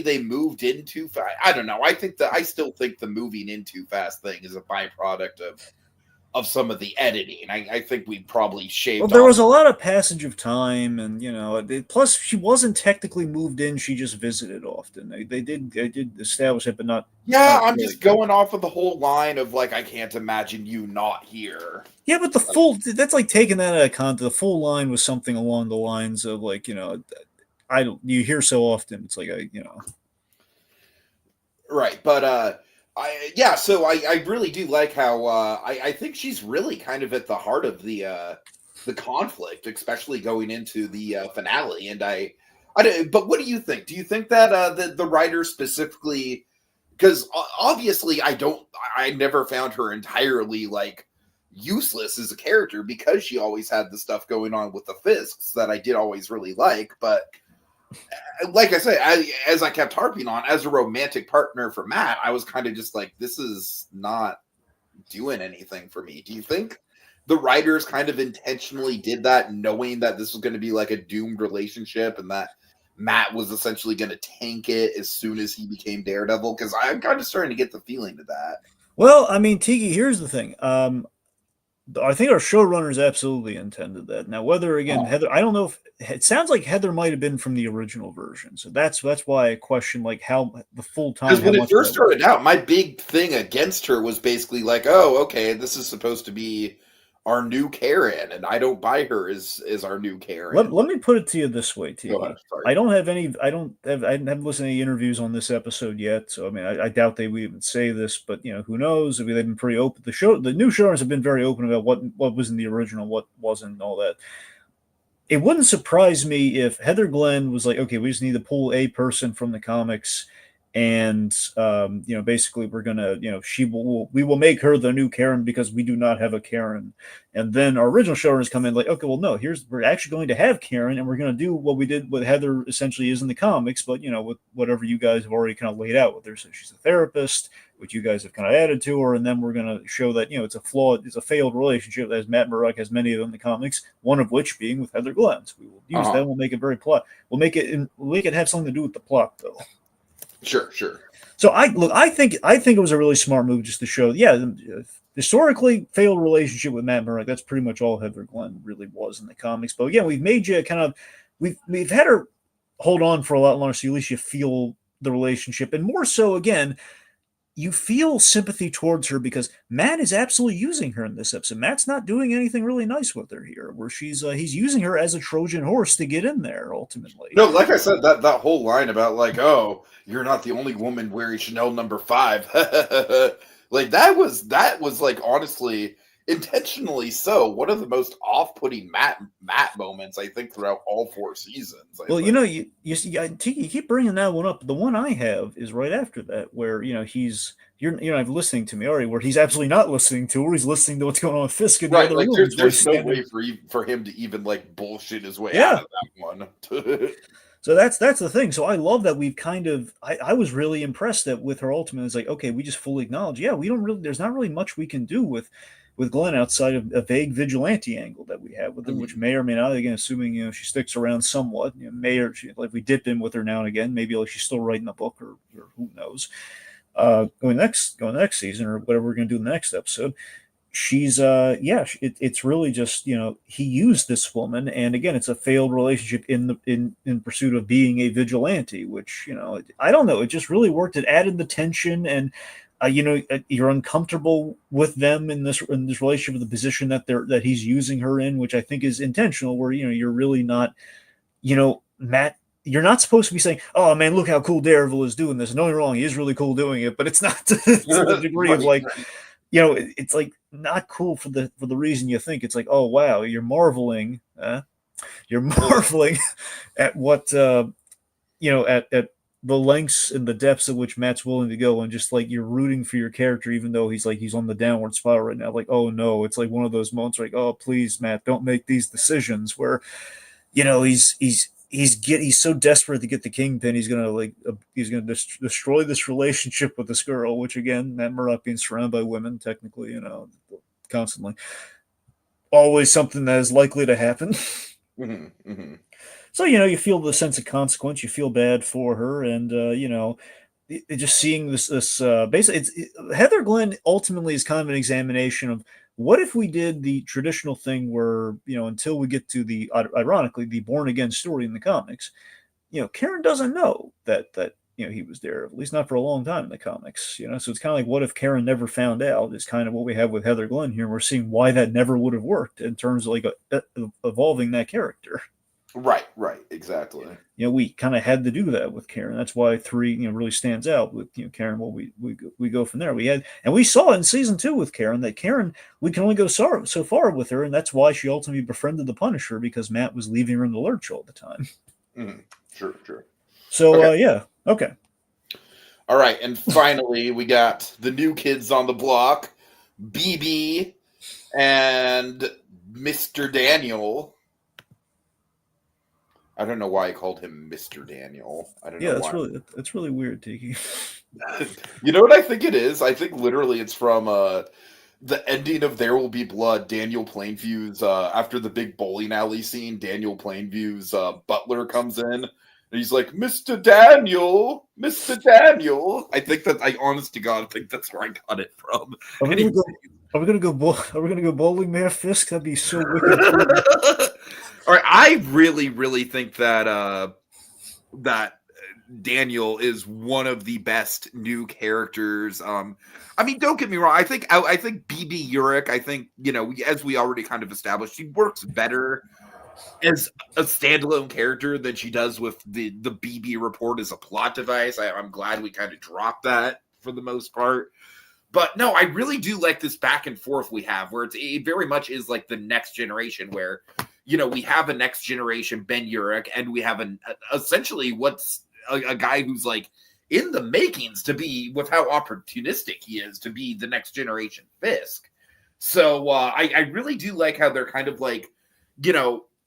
they moved in too fast. I don't know. I still think the moving in too fast thing is a byproduct of some of the editing. I think we probably shaved Well, there off. was a lot of passage of time, and plus she wasn't technically moved in; she just visited often. They did establish it, but not. Yeah, not I'm really. just going off of the whole line of like, I can't imagine you not here. Yeah, but that's like taking that out of context. The full line was something along the lines of like, you hear so often. It's like Right, but so I really do like how I think she's really kind of at the heart of the conflict, especially going into the finale. And but what do you think? Do you think that the writer specifically, because obviously I never found her entirely like useless as a character, because she always had the stuff going on with the Fisks that I did always really like, but like I said, as I kept harping on, as a romantic partner for Matt, I was kind of just like, this is not doing anything for me. Do you think the writers kind of intentionally did that, knowing that this was going to be like a doomed relationship and that Matt was essentially going to tank it as soon as he became Daredevil? Because I'm kind of starting to get the feeling of that. Well, I mean, Tiki, here's the thing. I think our showrunners absolutely intended that. Now, whether again Heather, I don't know if it sounds like Heather might have been from the original version, so that's why I question like how the full time. Because when it first started out, my big thing against her was basically like, oh, okay, this is supposed to be our new Karen, and I don't buy her as our new Karen. Let me put it to you this way, Tiki. I haven't listened to any interviews on this episode yet, so I mean, I doubt they would even say this, but who knows? I mean, they've been pretty open. The new showrunners have been very open about what was in the original, what wasn't, and all that. It wouldn't surprise me if Heather Glenn was like, okay, we just need to pull a person from the comics, and basically we're gonna, we will make her the new Karen because we do not have a Karen. And then our original showrunners come in like, okay, well, no, we're actually going to have Karen, and we're going to do what we did, what Heather essentially is in the comics, but with whatever you guys have already kind of laid out with her. So she's a therapist, which you guys have kind of added to her, and then we're going to show that it's a failed relationship, as Matt Murdock has many of them in the comics, one of which being with Heather Glenn. So we will use that. We'll make it very plot. We'll make it have something to do with the plot, though. Sure. So I think it was a really smart move just to show, historically failed relationship with Matt Murdock. That's pretty much all Heather Glenn really was in the comics. But again, we've made you we've had her hold on for a lot longer, so at least you feel the relationship, and more so, again, you feel sympathy towards her because Matt is absolutely using her in this episode. Matt's not doing anything really nice with her here, where he's using her as a Trojan horse to get in there ultimately. No, like I said, that whole line about like, oh, you're not the only woman wearing Chanel number 5. Like that was like, honestly, intentionally so, one of the most off-putting Matt moments I think throughout all 4 seasons. Well, you keep bringing that one up. The one I have is right after that, where I'm listening to me already, where he's absolutely not listening to her. He's listening to what's going on with Fisk in the other rooms. There's no way for him to even like bullshit his way out of that one. So that's the thing. So I love that we've kind of. I was really impressed that with her ultimate, it's like, okay, we just fully acknowledge. Yeah, we don't really. There's not really much we can do with Glenn outside of a vague vigilante angle that we have with her, which may or may not. Again, assuming she sticks around somewhat, may or like we dip in with her now and again. Maybe like she's still writing a book, or who knows. Going next season or whatever we're going to do in the next episode. She's it's really just he used this woman, and again it's a failed relationship in pursuit of being a vigilante, which I don't know, it just really worked. It added the tension, and you're uncomfortable with them in this relationship, the position that he's using her in, which I think is intentional, where you're really not, Matt, you're not supposed to be saying, oh man, look how cool Daredevil is doing this. And don't get me wrong, he is really cool doing it, but it's not to the degree of like, it's like not cool for the reason you think. It's like, oh wow, you're marveling at what at the lengths and the depths at which Matt's willing to go, and just like you're rooting for your character, even though he's on the downward spiral right now. Like, oh no, it's like one of those moments like, oh please, Matt, don't make these decisions where, he's so desperate to get the Kingpin, he's gonna destroy this relationship with this girl, which again, Matt Murdock being surrounded by women, technically, constantly, always something that is likely to happen. Mm-hmm, mm-hmm. So, you feel the sense of consequence, you feel bad for her, and, just seeing this basically, Heather Glenn ultimately is kind of an examination of what if we did the traditional thing where, until we get to ironically, the born again story in the comics, Karen doesn't know that he was there, at least not for a long time in the comics, so it's kind of like, what if Karen never found out, is kind of what we have with Heather Glenn here, and we're seeing why that never would have worked in terms of like evolving that character. Right, exactly. We kind of had to do that with Karen. That's why 3, really stands out with Karen. Well, we go from there. We saw in season 2 with Karen that we can only go so far with her, and that's why she ultimately befriended the Punisher, because Matt was leaving her in the lurch all the time. Mm-hmm. Sure. So okay. Okay. All right, and finally we got the new kids on the block, BB and Mr. Daniel. I don't know why I called him Mr. Daniel. I don't know why. That's really weird, Tiki. You know what I think it is? I think literally it's from the ending of There Will Be Blood. Daniel Plainview's after the big bowling alley scene, Daniel Plainview's butler comes in and he's like, Mr. Daniel. I think that, I honest to God think that's where I got it from. Are we gonna go bowling, Mayor Fisk? That'd be so wicked. All right, I really, really think that that Daniel is one of the best new characters. I mean, don't get me wrong. I think BB Urich, I think, as we already kind of established, she works better as a standalone character than she does with the BB report as a plot device. I'm glad we kind of dropped that for the most part. But no, I really do like this back and forth we have, where it very much is like the next generation, where we have a next generation Ben Urich, and we have essentially what's a guy who's like in the makings to be, with how opportunistic he is, to be the next generation Fisk. So I really do like how they're kind of like,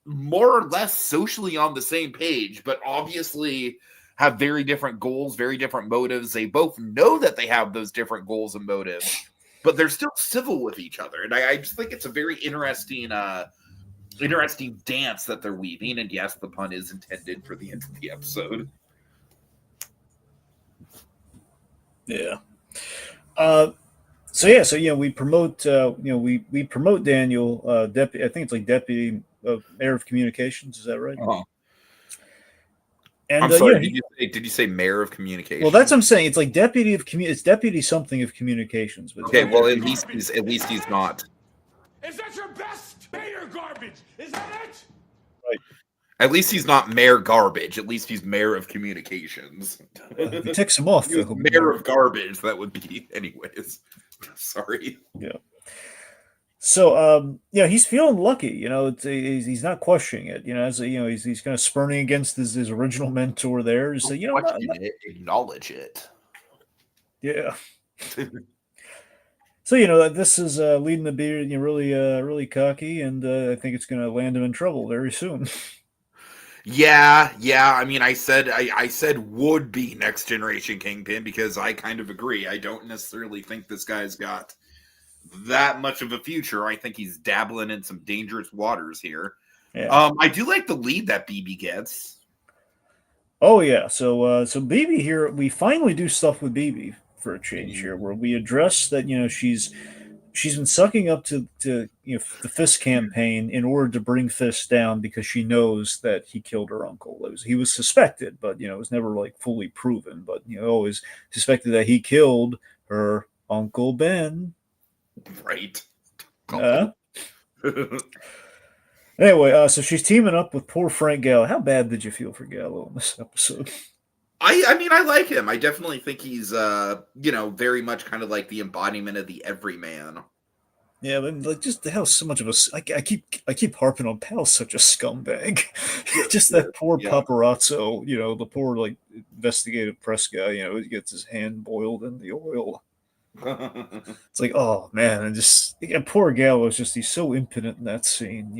more or less socially on the same page, but obviously have very different goals, very different motives. They both know that they have those different goals and motives, but they're still civil with each other. And I just think it's a very interesting dance that they're weaving. And yes, the pun is intended for the end of the episode. Yeah. So we promote we promote Daniel, deputy. I think it's like deputy mayor of communications. Is that right? Uh-huh. And I'm sorry. Did you say mayor of communications? Well, that's what I'm saying. It's like deputy of it's deputy something of communications. But okay. Well, at least he's not. Is that your best mayor garbage? Is that it? Right. At least he's not mayor garbage. At least he's mayor of communications. He takes him off. Mayor of garbage. That would be, anyways. Sorry. Yeah. So, he's feeling lucky. He's not questioning it. He's kind of spurning against his original mentor there. To say, acknowledge it. Yeah. So this is leading to be really cocky, and I think it's going to land him in trouble very soon. Yeah. I mean, I said would be next generation Kingpin because I kind of agree. I don't necessarily think this guy's got that much of a future. I think he's dabbling in some dangerous waters here. Yeah. I do like the lead that BB gets. Oh yeah. So BB here, we finally do stuff with BB for a change here, where we address that she's been sucking up to the Fisk campaign in order to bring Fisk down because she knows that he killed her uncle. He was suspected, but it was never like fully proven. But always suspected that he killed her Uncle Ben. Right. Anyway, so she's teaming up with poor Frank Gallo. How bad did you feel for Gallo in this episode? I mean, I like him. I definitely think he's, very much kind of like the embodiment of the everyman. Yeah, but like just Hal's so much of a. I keep harping on Hal's such a scumbag. Sure, Just sure. that poor Yeah. paparazzo, the poor like investigative press guy. He gets his hand boiled in the oil. It's like, oh man, and poor Gallows. He's so impotent in that scene.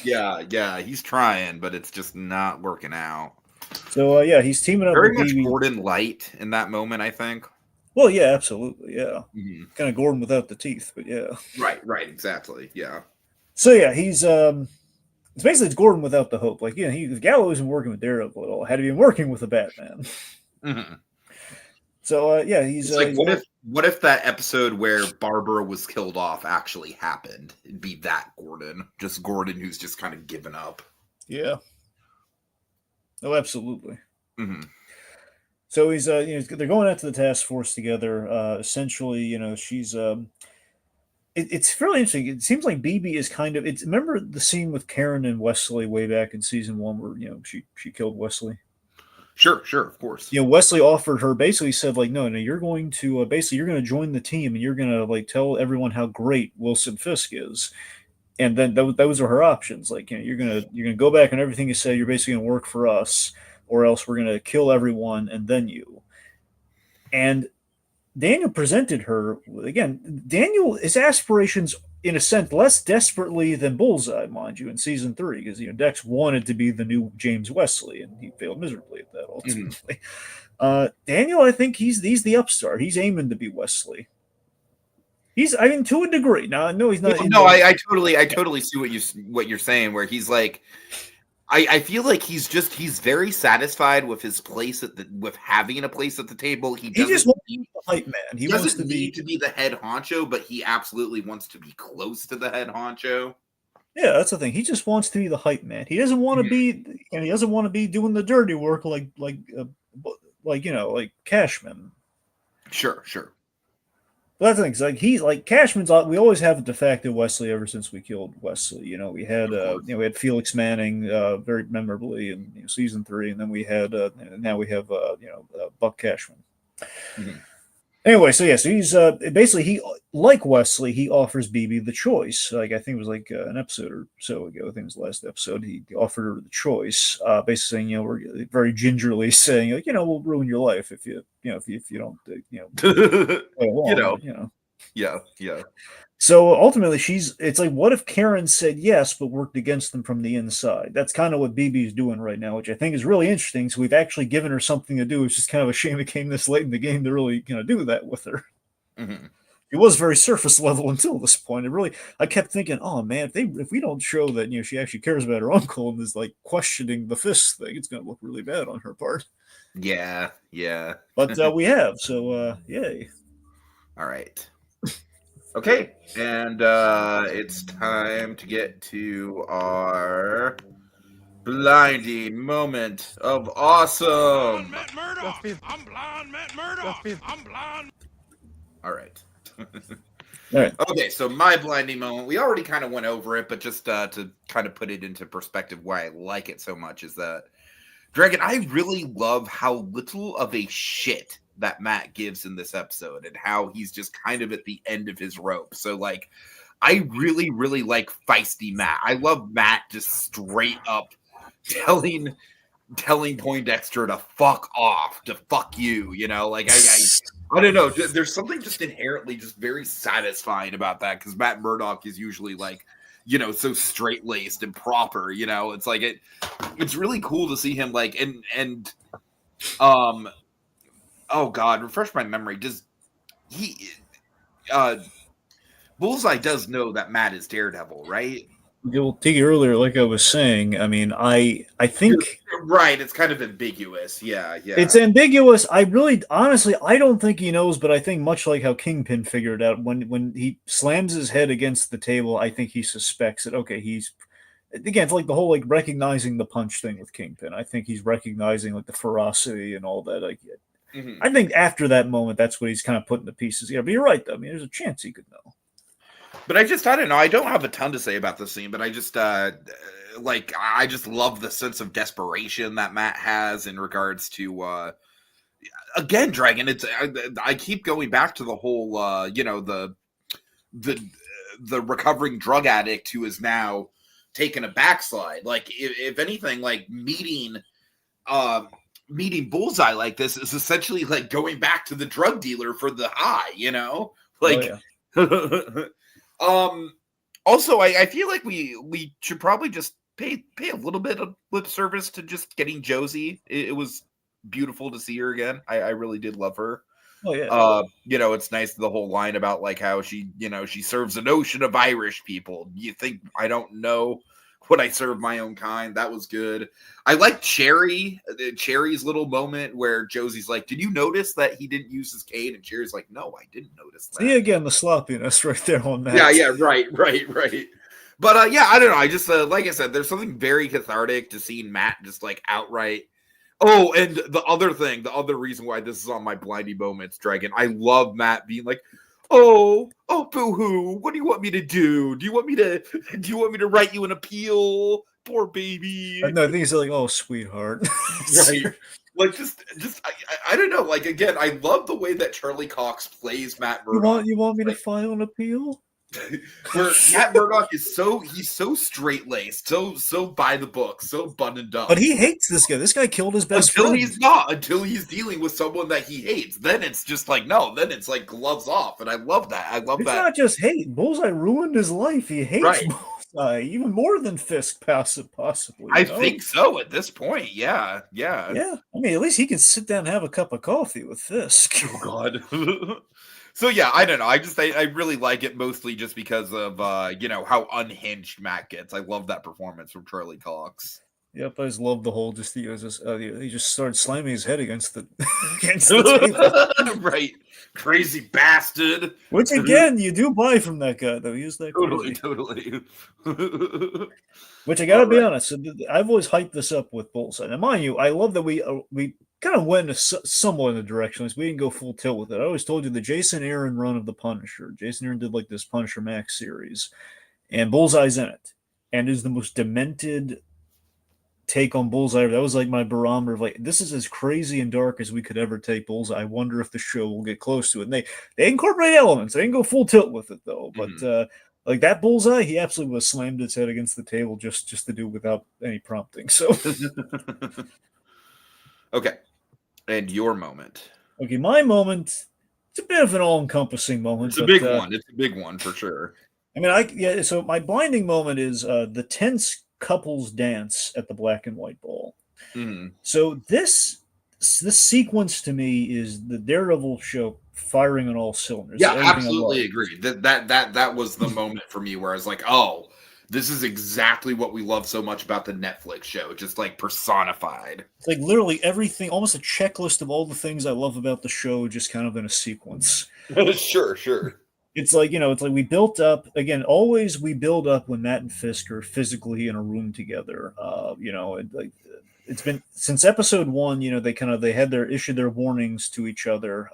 Yeah, he's trying, but it's just not working out. So yeah, he's teaming up Very with much BB. Gordon Light in that moment, I think. Well, yeah, absolutely, yeah. Mhm. Kind of Gordon without the teeth, but yeah. Right, exactly. Yeah. So yeah, it's Gordon without the hope. Like, if Gallo isn't working with Daredevil at all, had he been working with the Batman. Mhm. So yeah, he's It's like, he's what if that episode where Barbara was killed off actually happened? It'd be that Gordon, just Gordon who's just kind of given up. yeah. Oh, absolutely. Hmm. So he's they're going out to the task force together. Essentially, she's it's fairly interesting. It seems like BB is kind of it's. Remember the scene with Karen and Wesley way back in season 1 where she killed Wesley. Sure, of course. Wesley offered her, basically said like, no, you're going to basically you're going to join the team and you're going to like tell everyone how great Wilson Fisk is, and then those are her options. Like, you're gonna go back on everything you say. You're basically going to work for us, or else we're going to kill everyone and then you. And Daniel presented her again. Daniel, his aspirations, in a sense, less desperately than Bullseye, mind you, in season 3, because Dex wanted to be the new James Wesley, and he failed miserably at that ultimately. Daniel, I think he's the upstart. He's aiming to be Wesley. To a degree. Now, I know he's not. No, I totally see what you're saying. Where he's like, I feel like he's very satisfied with his place with having a place at the table. He just wants to be the hype man. He wants to need to be the head honcho, but he absolutely wants to be close to the head honcho. Yeah, that's the thing. He just wants to be the hype man. He doesn't want to be, he doesn't want to be doing the dirty work like Cashman. Sure. But that's the thing. 'Cause, like he's like Cashman's. We always have a de facto Wesley ever since we killed Wesley. We had we had Felix Manning very memorably in season 3, and then we had now we have Buck Cashman. Mm-hmm. Anyway, so he's basically he like Wesley. He offers BB the choice. Like I think it was like an episode or so ago. I think it was the last episode. He offered her the choice, basically saying, we're very gingerly saying, like, we'll ruin your life if you don't, play along. Yeah. So ultimately, it's like, what if Karen said yes, but worked against them from the inside? That's kind of what BB is doing right now, which I think is really interesting. So we've actually given her something to do. It's just kind of a shame it came this late in the game to really do that with her. Mm-hmm. It was very surface level until this point. I kept thinking, oh man, if we don't show that she actually cares about her uncle and is like questioning the Fisk thing, it's going to look really bad on her part. Yeah. But we have, so yay. All right. Okay, and it's time to get to our blinding moment of awesome. Matt Murdock. I'm blind, Matt Murdock. I'm blind. All right. All right. Okay, so my blinding moment, we already kind of went over it, but just to kind of put it into perspective why I like it so much is that, Dragon, I really love how little of a shit that Matt gives in this episode and how he's just kind of at the end of his rope. So, like, I really, really like feisty Matt. I love Matt just straight up telling Poindexter to fuck off, to fuck you, like I don't know. There's something just inherently just very satisfying about that because Matt Murdock is usually like, so straight laced and proper. It's like it's really cool to see him like and oh God, refresh my memory. Does he? Bullseye does know that Matt is Daredevil, right? Well, Tiki, earlier, like I was saying, I mean, I think right. It's kind of ambiguous. Yeah. It's ambiguous. Honestly, I don't think he knows, but I think much like how Kingpin figured out when he slams his head against the table, I think he suspects that he's again, it's like the whole like recognizing the punch thing with Kingpin. I think he's recognizing like the ferocity and all that. Like, I think after that moment, that's what he's kind of putting the pieces. Yeah, but you're right though. I mean, there's a chance he could know. But I don't know. I don't have a ton to say about this scene, but I just I just love the sense of desperation that Matt has in regards to again, Dragon. I keep going back to the whole the the recovering drug addict who is now taken a backslide. Like, if anything, like meeting Bullseye like this is essentially like going back to the drug dealer for the high, you know? Like, also, I feel like we should probably just pay a little bit of lip service to just getting Josie. It was beautiful to see her again. I really did love her. Oh yeah. It's nice, the whole line about like how she serves an ocean of Irish people. You think I don't know what I serve my own kind? That was good. I like Cherry's little moment where Josie's like, "Did you notice that he didn't use his cane?" And Cherry's like, "No, I didn't notice that." See again the sloppiness right there on that. Yeah, right. But I don't know. I just like I said, there's something very cathartic to seeing Matt just like outright. Oh, and the other reason why this is on my blindy moments, Dragon, I love Matt being like, oh, boo-hoo, what do you want me to do? Do you want me to write you an appeal? Poor baby. No, I think he's like, oh, sweetheart. Right. Like, just I don't know. Like, again, I love the way that Charlie Cox plays Matt Murdock. You want me to file an appeal? Where Matt Murdock is he's so straight-laced, so by the book, so buttoned up. But he hates this guy. This guy killed his best friend. Until he's dealing with someone that he hates. Then it's just like, no, then it's like gloves off. And I love that. It's not just hate. Bullseye ruined his life. He hates Bullseye even more than Fisk, possibly. I think so at this point. Yeah. I mean, at least he can sit down and have a cup of coffee with Fisk. Oh, God. So yeah, I don't know. I really like it mostly just because of how unhinged Matt gets. I love that performance from Charlie Cox. Yep, I just love the whole he just started slamming his head against the table. Right, crazy bastard. Which again, you do buy from that guy though. He's that totally. Which I gotta be honest, I've always hyped this up with Bullseye. Now, mind you, I love that we kind of went somewhat in the direction. We didn't go full tilt with it. I always told you the Jason Aaron run of the Punisher. Jason Aaron did like this Punisher Max series, and Bullseye's in it, and is the most demented take on Bullseye. That was like my barometer of like, this is as crazy and dark as we could ever take Bullseye. I wonder if the show will get close to it. And they incorporate elements. They didn't go full tilt with it though, but like that Bullseye, he absolutely was slammed his head against the table just to do without any prompting. So okay. And your moment. Okay, my moment. It's a bit of an all-encompassing moment. It's a big one. It's a big one for sure. I mean, so my blinding moment is the tense couples dance at the black and white ball. Mm-hmm. So this sequence to me is the Daredevil show firing on all cylinders. Yeah, absolutely agree. That was the moment for me where I was like, oh, this is exactly what we love so much about the Netflix show, just like personified. It's like literally everything, almost a checklist of all the things I love about the show, just kind of in a sequence. Sure. It's like, we built up again. Always we build up when Matt and Fisk are physically in a room together. It's been since episode 1. They had issued their warnings to each other.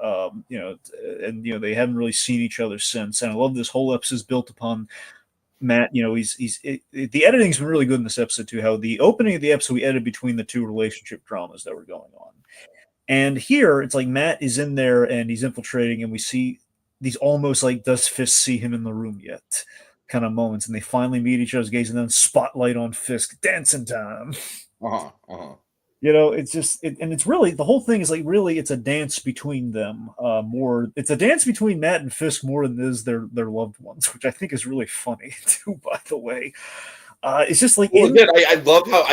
They haven't really seen each other since. And I love this whole episode is built upon Matt. The editing's been really good in this episode too. How the opening of the episode we edited between the two relationship dramas that were going on, and here it's like Matt is in there and he's infiltrating, and we see these almost like, does Fisk see him in the room yet kind of moments, and they finally meet each other's gaze, and then spotlight on Fisk, dancing time. It's just and it's really, the whole thing is like, really it's a dance between them more. It's a dance between Matt and Fisk more than it is their loved ones, which I think is really funny too, by the way. It's just like, I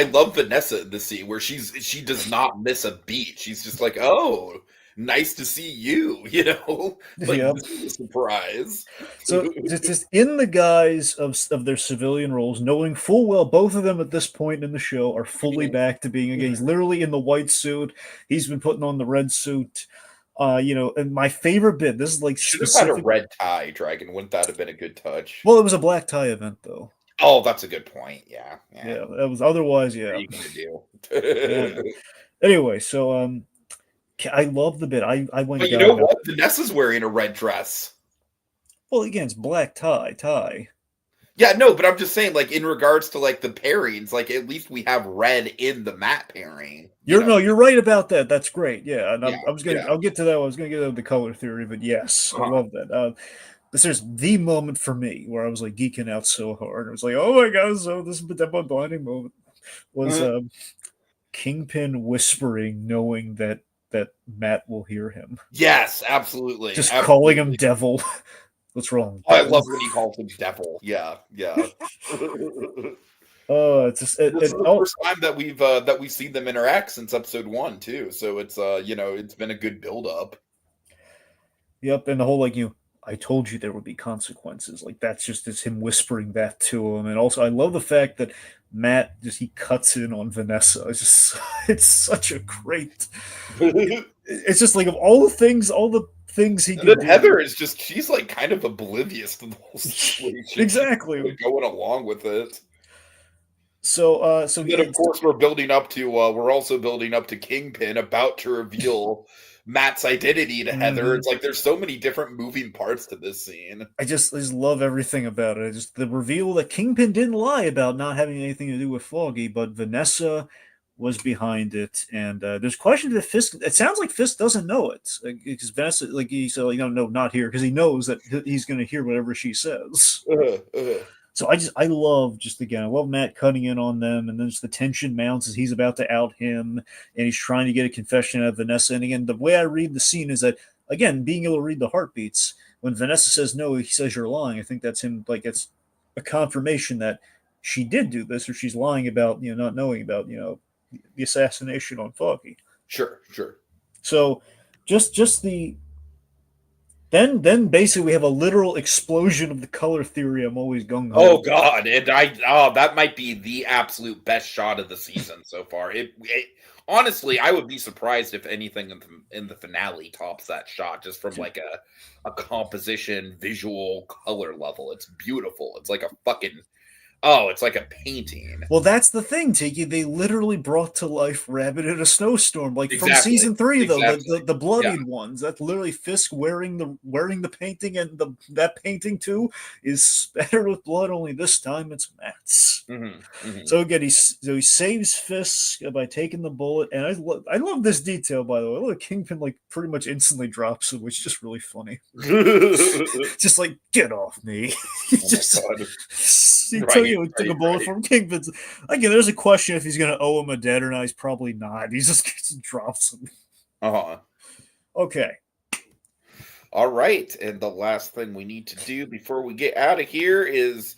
love Vanessa in the scene where she does not miss a beat. She's just like, oh, nice to see you, like, yep. This is a surprise. So just in the guise of their civilian roles, knowing full well both of them at this point in the show are fully back to being again. He's literally in the white suit. He's been putting on the red suit. And my favorite bit, this is like should have had a red tie, Dragon. Wouldn't that have been a good touch? Well, it was a black tie event though. Oh, that's a good point. Yeah. That was otherwise, yeah. What are you gonna do? Yeah. Anyway, so I love the bit. I went. But you know what? Vanessa's wearing a red dress. Well, again, it's black tie. Yeah, no, but I'm just saying, like, in regards to like the pairings, like at least we have red in the matte pairing. You're right about that. That's great. Yeah, and I'll get to that. I was gonna get to the color theory, but yes, I love that. this is the moment for me where I was like geeking out so hard. I was like, oh my god, so this is the blinding moment was Kingpin whispering, knowing that Matt will hear him. Yes, absolutely. Just absolutely. calling him devil. What's wrong? I love when he calls him devil. Yeah. It's just This is the first time that we've seen them interact since episode 1 too. So it's it's been a good build up. Yep, and the whole I told you there would be consequences. Like that's just him whispering that to him, and also I love the fact that Matt he cuts in on Vanessa. It's such a great. It's just like of all the things he can do. Heather is she's like kind of oblivious to the whole situation. Exactly, she's going along with it. So then of course we're also building up to Kingpin about to reveal Matt's identity to Heather. It's like there's so many different moving parts to this scene. I just love everything about it. Just the reveal that Kingpin didn't lie about not having anything to do with Foggy, but Vanessa was behind it. And there's questions that Fisk. It sounds like Fisk doesn't know it because Vanessa, he said, no, not here, because he knows that he's going to hear whatever she says. So I love Matt cutting in on them, and then just the tension mounts as he's about to out him, and he's trying to get a confession out of Vanessa. And again, the way I read the scene is that, again, being able to read the heartbeats, when Vanessa says no, he says you're lying. I think that's him, it's a confirmation that she did do this, or she's lying about, not knowing about, the assassination on Foggy. Sure. So just the... Then basically we have a literal explosion of the color theory I'm always gung ho. Oh god, and that might be the absolute best shot of the season so far. It honestly, I would be surprised if anything in the finale tops that shot, just from like a composition, visual, color level. It's beautiful. It's like a fucking it's like a painting. Well, that's the thing, Tiki. They literally brought to life Rabbit in a Snowstorm, from season 3, though. The bloodied ones. That's literally Fisk wearing the painting, and that painting too is spattered with blood. Only this time it's Matt's. So again, he saves Fisk by taking the bullet, and I love this detail, by the way. Look, Kingpin pretty much instantly drops him, which is just really funny. Just get off me. He took a bullet from Kingpin. Again, there's a question if he's going to owe him a debt or not. He's probably not. He just drops him. Okay. All right. And the last thing we need to do before we get out of here is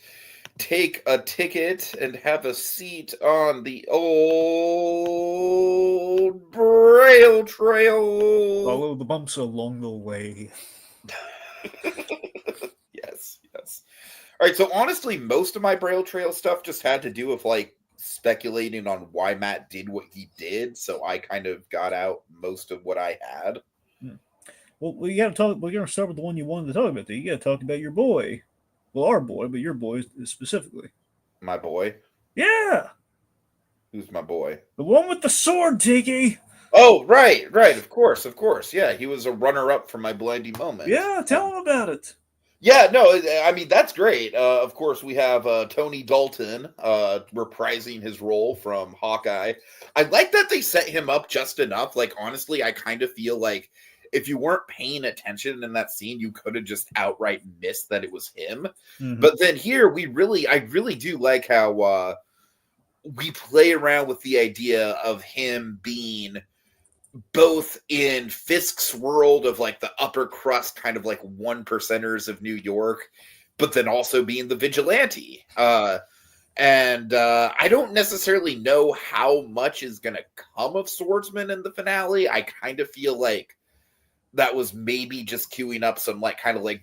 take a ticket and have a seat on the old Braille Trail. Follow the bumps along the way. Yes. All right, so honestly, most of my Braille Trail stuff just had to do with speculating on why Matt did what he did. So I kind of got out most of what I had. Well, we got to talk. We're going to start with the one you wanted to talk about. You got to talk about your boy. Well, our boy, but your boy specifically. My boy? Yeah. Who's my boy? The one with the sword, Tiki. Oh, right. Of course. Yeah, he was a runner-up for my blinding moment. Yeah, tell him about it. Yeah, no, I mean, that's great. Of course, we have Tony Dalton reprising his role from Hawkeye. I like that they set him up just enough. Honestly, I kind of feel like if you weren't paying attention in that scene, you could have just outright missed that it was him. But then here, I really do like how we play around with the idea of him being both in Fisk's world of the upper crust, kind of one percenters of New York, but then also being the vigilante. And I don't necessarily know how much is going to come of Swordsman in the finale. I kind of feel like that was maybe just queuing up some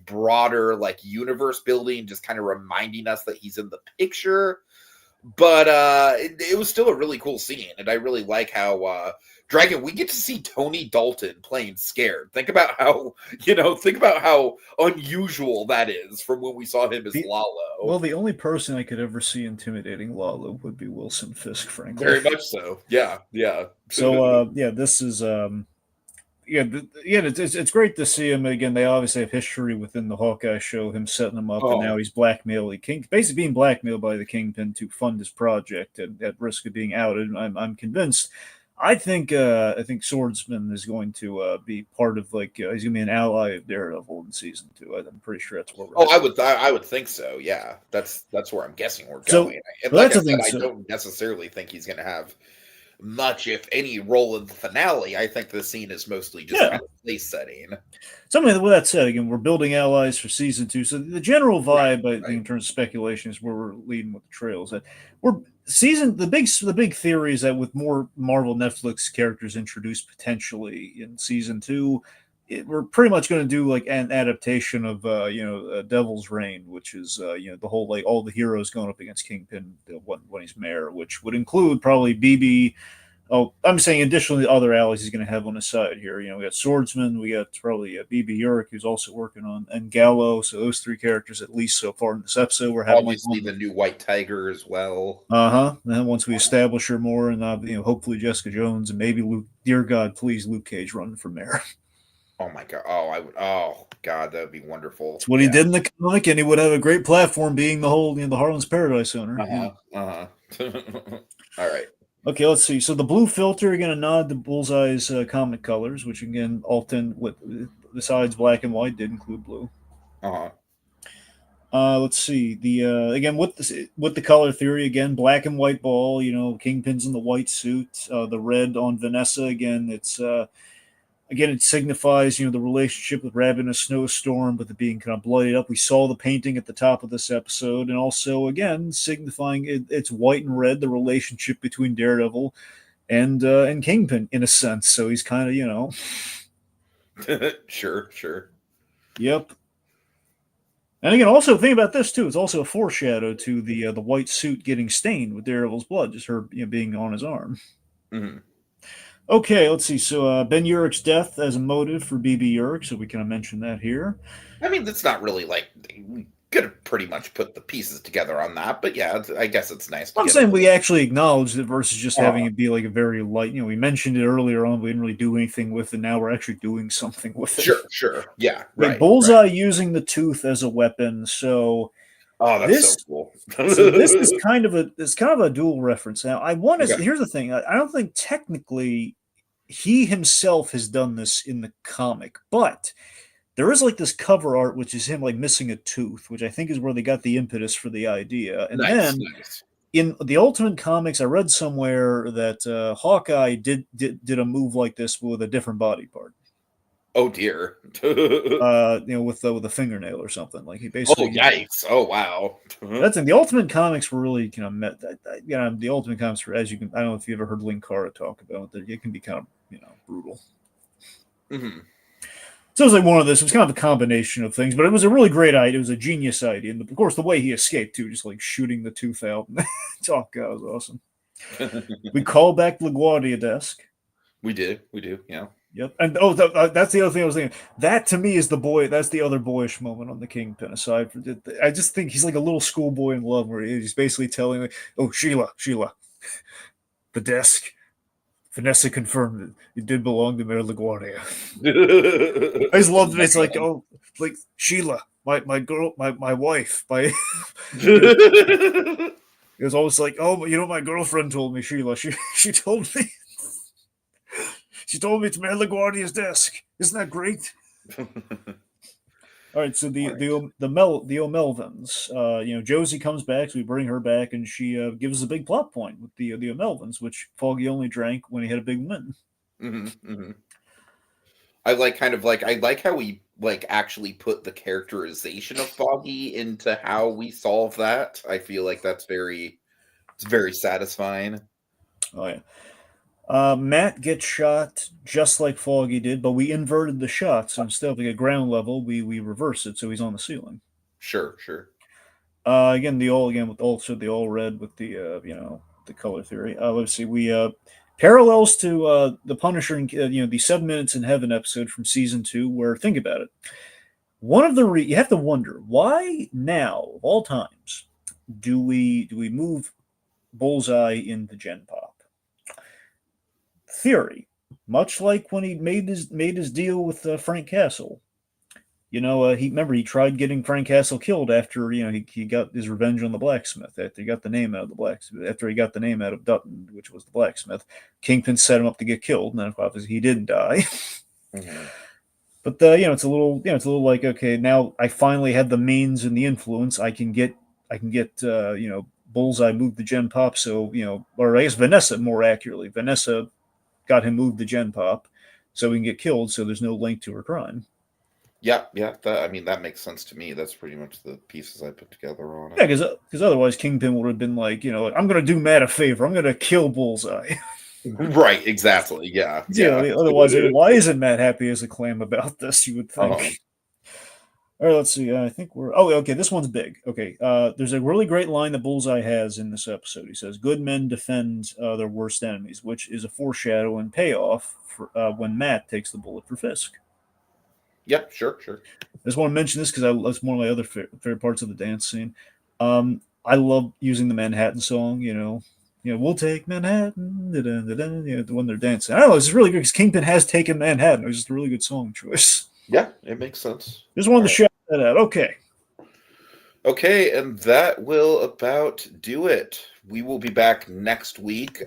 broader universe building, just kind of reminding us that he's in the picture. But it was still a really cool scene, and I really like how Dragon, we get to see Tony Dalton playing scared. Think about how unusual that is from when we saw him as Lalo. Well, the only person I could ever see intimidating Lalo would be Wilson Fisk, frankly. Very much so. Yeah. So, this is it's great to see him again. They obviously have history within the Hawkeye show, him setting him up, and now he's blackmailing basically being blackmailed by the Kingpin to fund his project and at risk of being outed. I'm convinced I think Swordsman is going to be part of he's going to be an ally of Daredevil in season 2. I'm pretty sure that's where we're. Oh, I would think so. Yeah, that's where I'm guessing we're So, going. And well, like that's I the thing. said, I So, don't necessarily think he's going to have much, if any, role in the finale. I think the scene is mostly just Yeah. kind of place setting. something with that said, again, we're building allies for season 2. So the general vibe, I think, in terms of speculation, is where we're leading with the trails. That we're the big theory is that with more Marvel Netflix characters introduced potentially in season 2, we're pretty much going to do like an adaptation of Devil's Reign, which is the whole like all the heroes going up against Kingpin when he's mayor, which would include probably BB. Oh, I'm saying additionally other allies he's going to have on his side here. We got Swordsman, we got probably BB Uric, who's also working on, and Gallo. So those 3 characters, at least so far in this episode, we're having Obviously, the new White Tiger as well. And then once we establish her more, and hopefully Jessica Jones, and maybe Luke. Dear God, please, Luke Cage running for mayor. Oh my god! Oh, I would. Oh god, that would be wonderful. It's what he did in the comic, and he would have a great platform, being the whole the Harlem's Paradise owner. All right. Okay, let's see. So the blue filter, you're going to nod to Bullseye's comic colors, which again, Alton, besides black and white, did include blue. Let's see. The again with the color theory, again, black and white ball. Kingpin's in the white suit. The red on Vanessa. Again, it signifies the relationship with Rabbit in a snowstorm, with it being kind of bloodied up. We saw the painting at the top of this episode, and also again signifying it's white and red, the relationship between Daredevil and Kingpin in a sense. So he's kind of Sure. Yep. And again, also think about this too. It's also a foreshadow to the white suit getting stained with Daredevil's blood, just her being on his arm. Mm-hmm. Okay, let's see. So Ben Uric's death as a motive for BB Uric, so we kind of mention that here. I mean, that's not really like we could have pretty much put the pieces together on that, but yeah, I guess it's nice. I'm saying we actually acknowledged it versus just having it be like a very light. We mentioned it earlier on. We didn't really do anything with it. Now we're actually doing something with it. Sure. Yeah, right. Bullseye using the tooth as a weapon. So. Oh, that's so cool. So this is kind of a dual reference. Now, here's the thing. I don't think technically he himself has done this in the comic, but there is like this cover art, which is him like missing a tooth, which I think is where they got the impetus for the idea. And then in the Ultimate Comics, I read somewhere that Hawkeye did a move like this with a different body part. Oh dear. With a fingernail or something. Like he basically. Oh yikes! Oh wow. That's in the Ultimate Comics were really met that. The Ultimate Comics, as you can, I don't know if you ever heard Linkara talk about that. It can be kind of brutal. Mm-hmm. So it was like one of this. It was kind of a combination of things, but it was a really great idea. It was a genius idea, and of course the way he escaped too, just like shooting the tooth out. God, was awesome. We call back LaGuardia desk. We do, yeah. Yep, and that's the other thing I was thinking. That to me is that's the other boyish moment on the Kingpin. Aside from, I just think he's like a little schoolboy in love, where he's basically telling me, "Oh, Sheila, the desk. Vanessa confirmed it did belong to Mayor LaGuardia." I just loved it. It's like, oh, like Sheila, my girl, my wife, my. It was always like, oh, my girlfriend told me, Sheila. She told me. She told me it's Mayor LaGuardia's desk. Isn't that great? All right, so the O'Melvins. Josie comes back, so we bring her back, and she gives us a big plot point with the O'Melvins, which Foggy only drank when he had a big win. Mm-hmm, mm-hmm. I like how we actually put the characterization of Foggy into how we solve that. I feel like it's very satisfying. Oh yeah. Matt gets shot just like Foggy did, but we inverted the shot. So instead of like a ground level, we reverse it, so he's on the ceiling. Sure. Again, the all red with the the color theory. Let's see, we parallels to the Punisher and the 7 Minutes in Heaven episode from season 2, where think about it. One of the you have to wonder why now of all times do we move Bullseye into Gen Pop? Theory, much like when he made his deal with Frank Castle, he tried getting Frank Castle killed after he got his revenge on the blacksmith after he got the name out of the blacksmith after he got the name out of Dutton, which was the blacksmith. Kingpin set him up to get killed, and then obviously he didn't die. Mm-hmm. But it's a little like, okay, now I finally had the means and the influence. I can get Bullseye moved the Gen Pop, so or I guess Vanessa more accurately. Vanessa got him moved the Gen Pop, so he can get killed. So there's no link to her crime. Yeah. That makes sense to me. That's pretty much the pieces I put together on it. Yeah, because otherwise Kingpin would have been like, I'm going to do Matt a favor. I'm going to kill Bullseye. Right, exactly. Yeah. Otherwise, why isn't Matt happy as a clam about this? You would think. Uh-huh. All right, let's see. I think we're. Oh, okay. This one's big. Okay. There's a really great line that Bullseye has in this episode. He says, "Good men defend their worst enemies," which is a foreshadow and payoff for when Matt takes the bullet for Fisk. Yep, sure. I just want to mention this because that's one of my other favorite parts of the dance scene. I love using the Manhattan song. We'll take Manhattan. When they're dancing, I don't know. It's really good because Kingpin has taken Manhattan. It was just a really good song choice. Yeah, it makes sense. Just wanted to shout that out. Okay, and that will about do it. We will be back next week.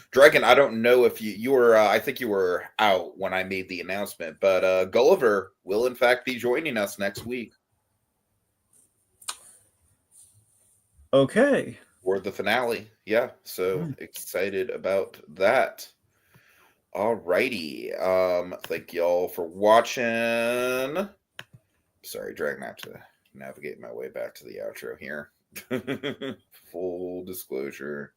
Dragon, I don't know if you were, I think you were out when I made the announcement, but Gulliver will in fact be joining us next week. Okay. For the finale. Yeah, so excited about that. Alrighty. Thank y'all for watching. Sorry, Dragon, I have to navigate my way back to the outro here. Full disclosure.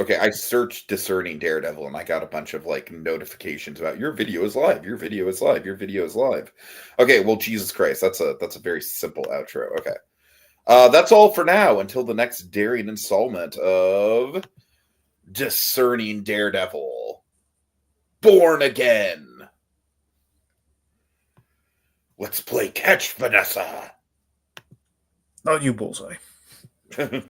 Okay, I searched Discerning Daredevil and I got a bunch of notifications about your video is live, your video is live, your video is live. Okay, well, Jesus Christ, that's a very simple outro. Okay. That's all for now until the next daring installment of Discerning Daredevil. Born Again. Let's play catch, Vanessa. Not you, Bullseye.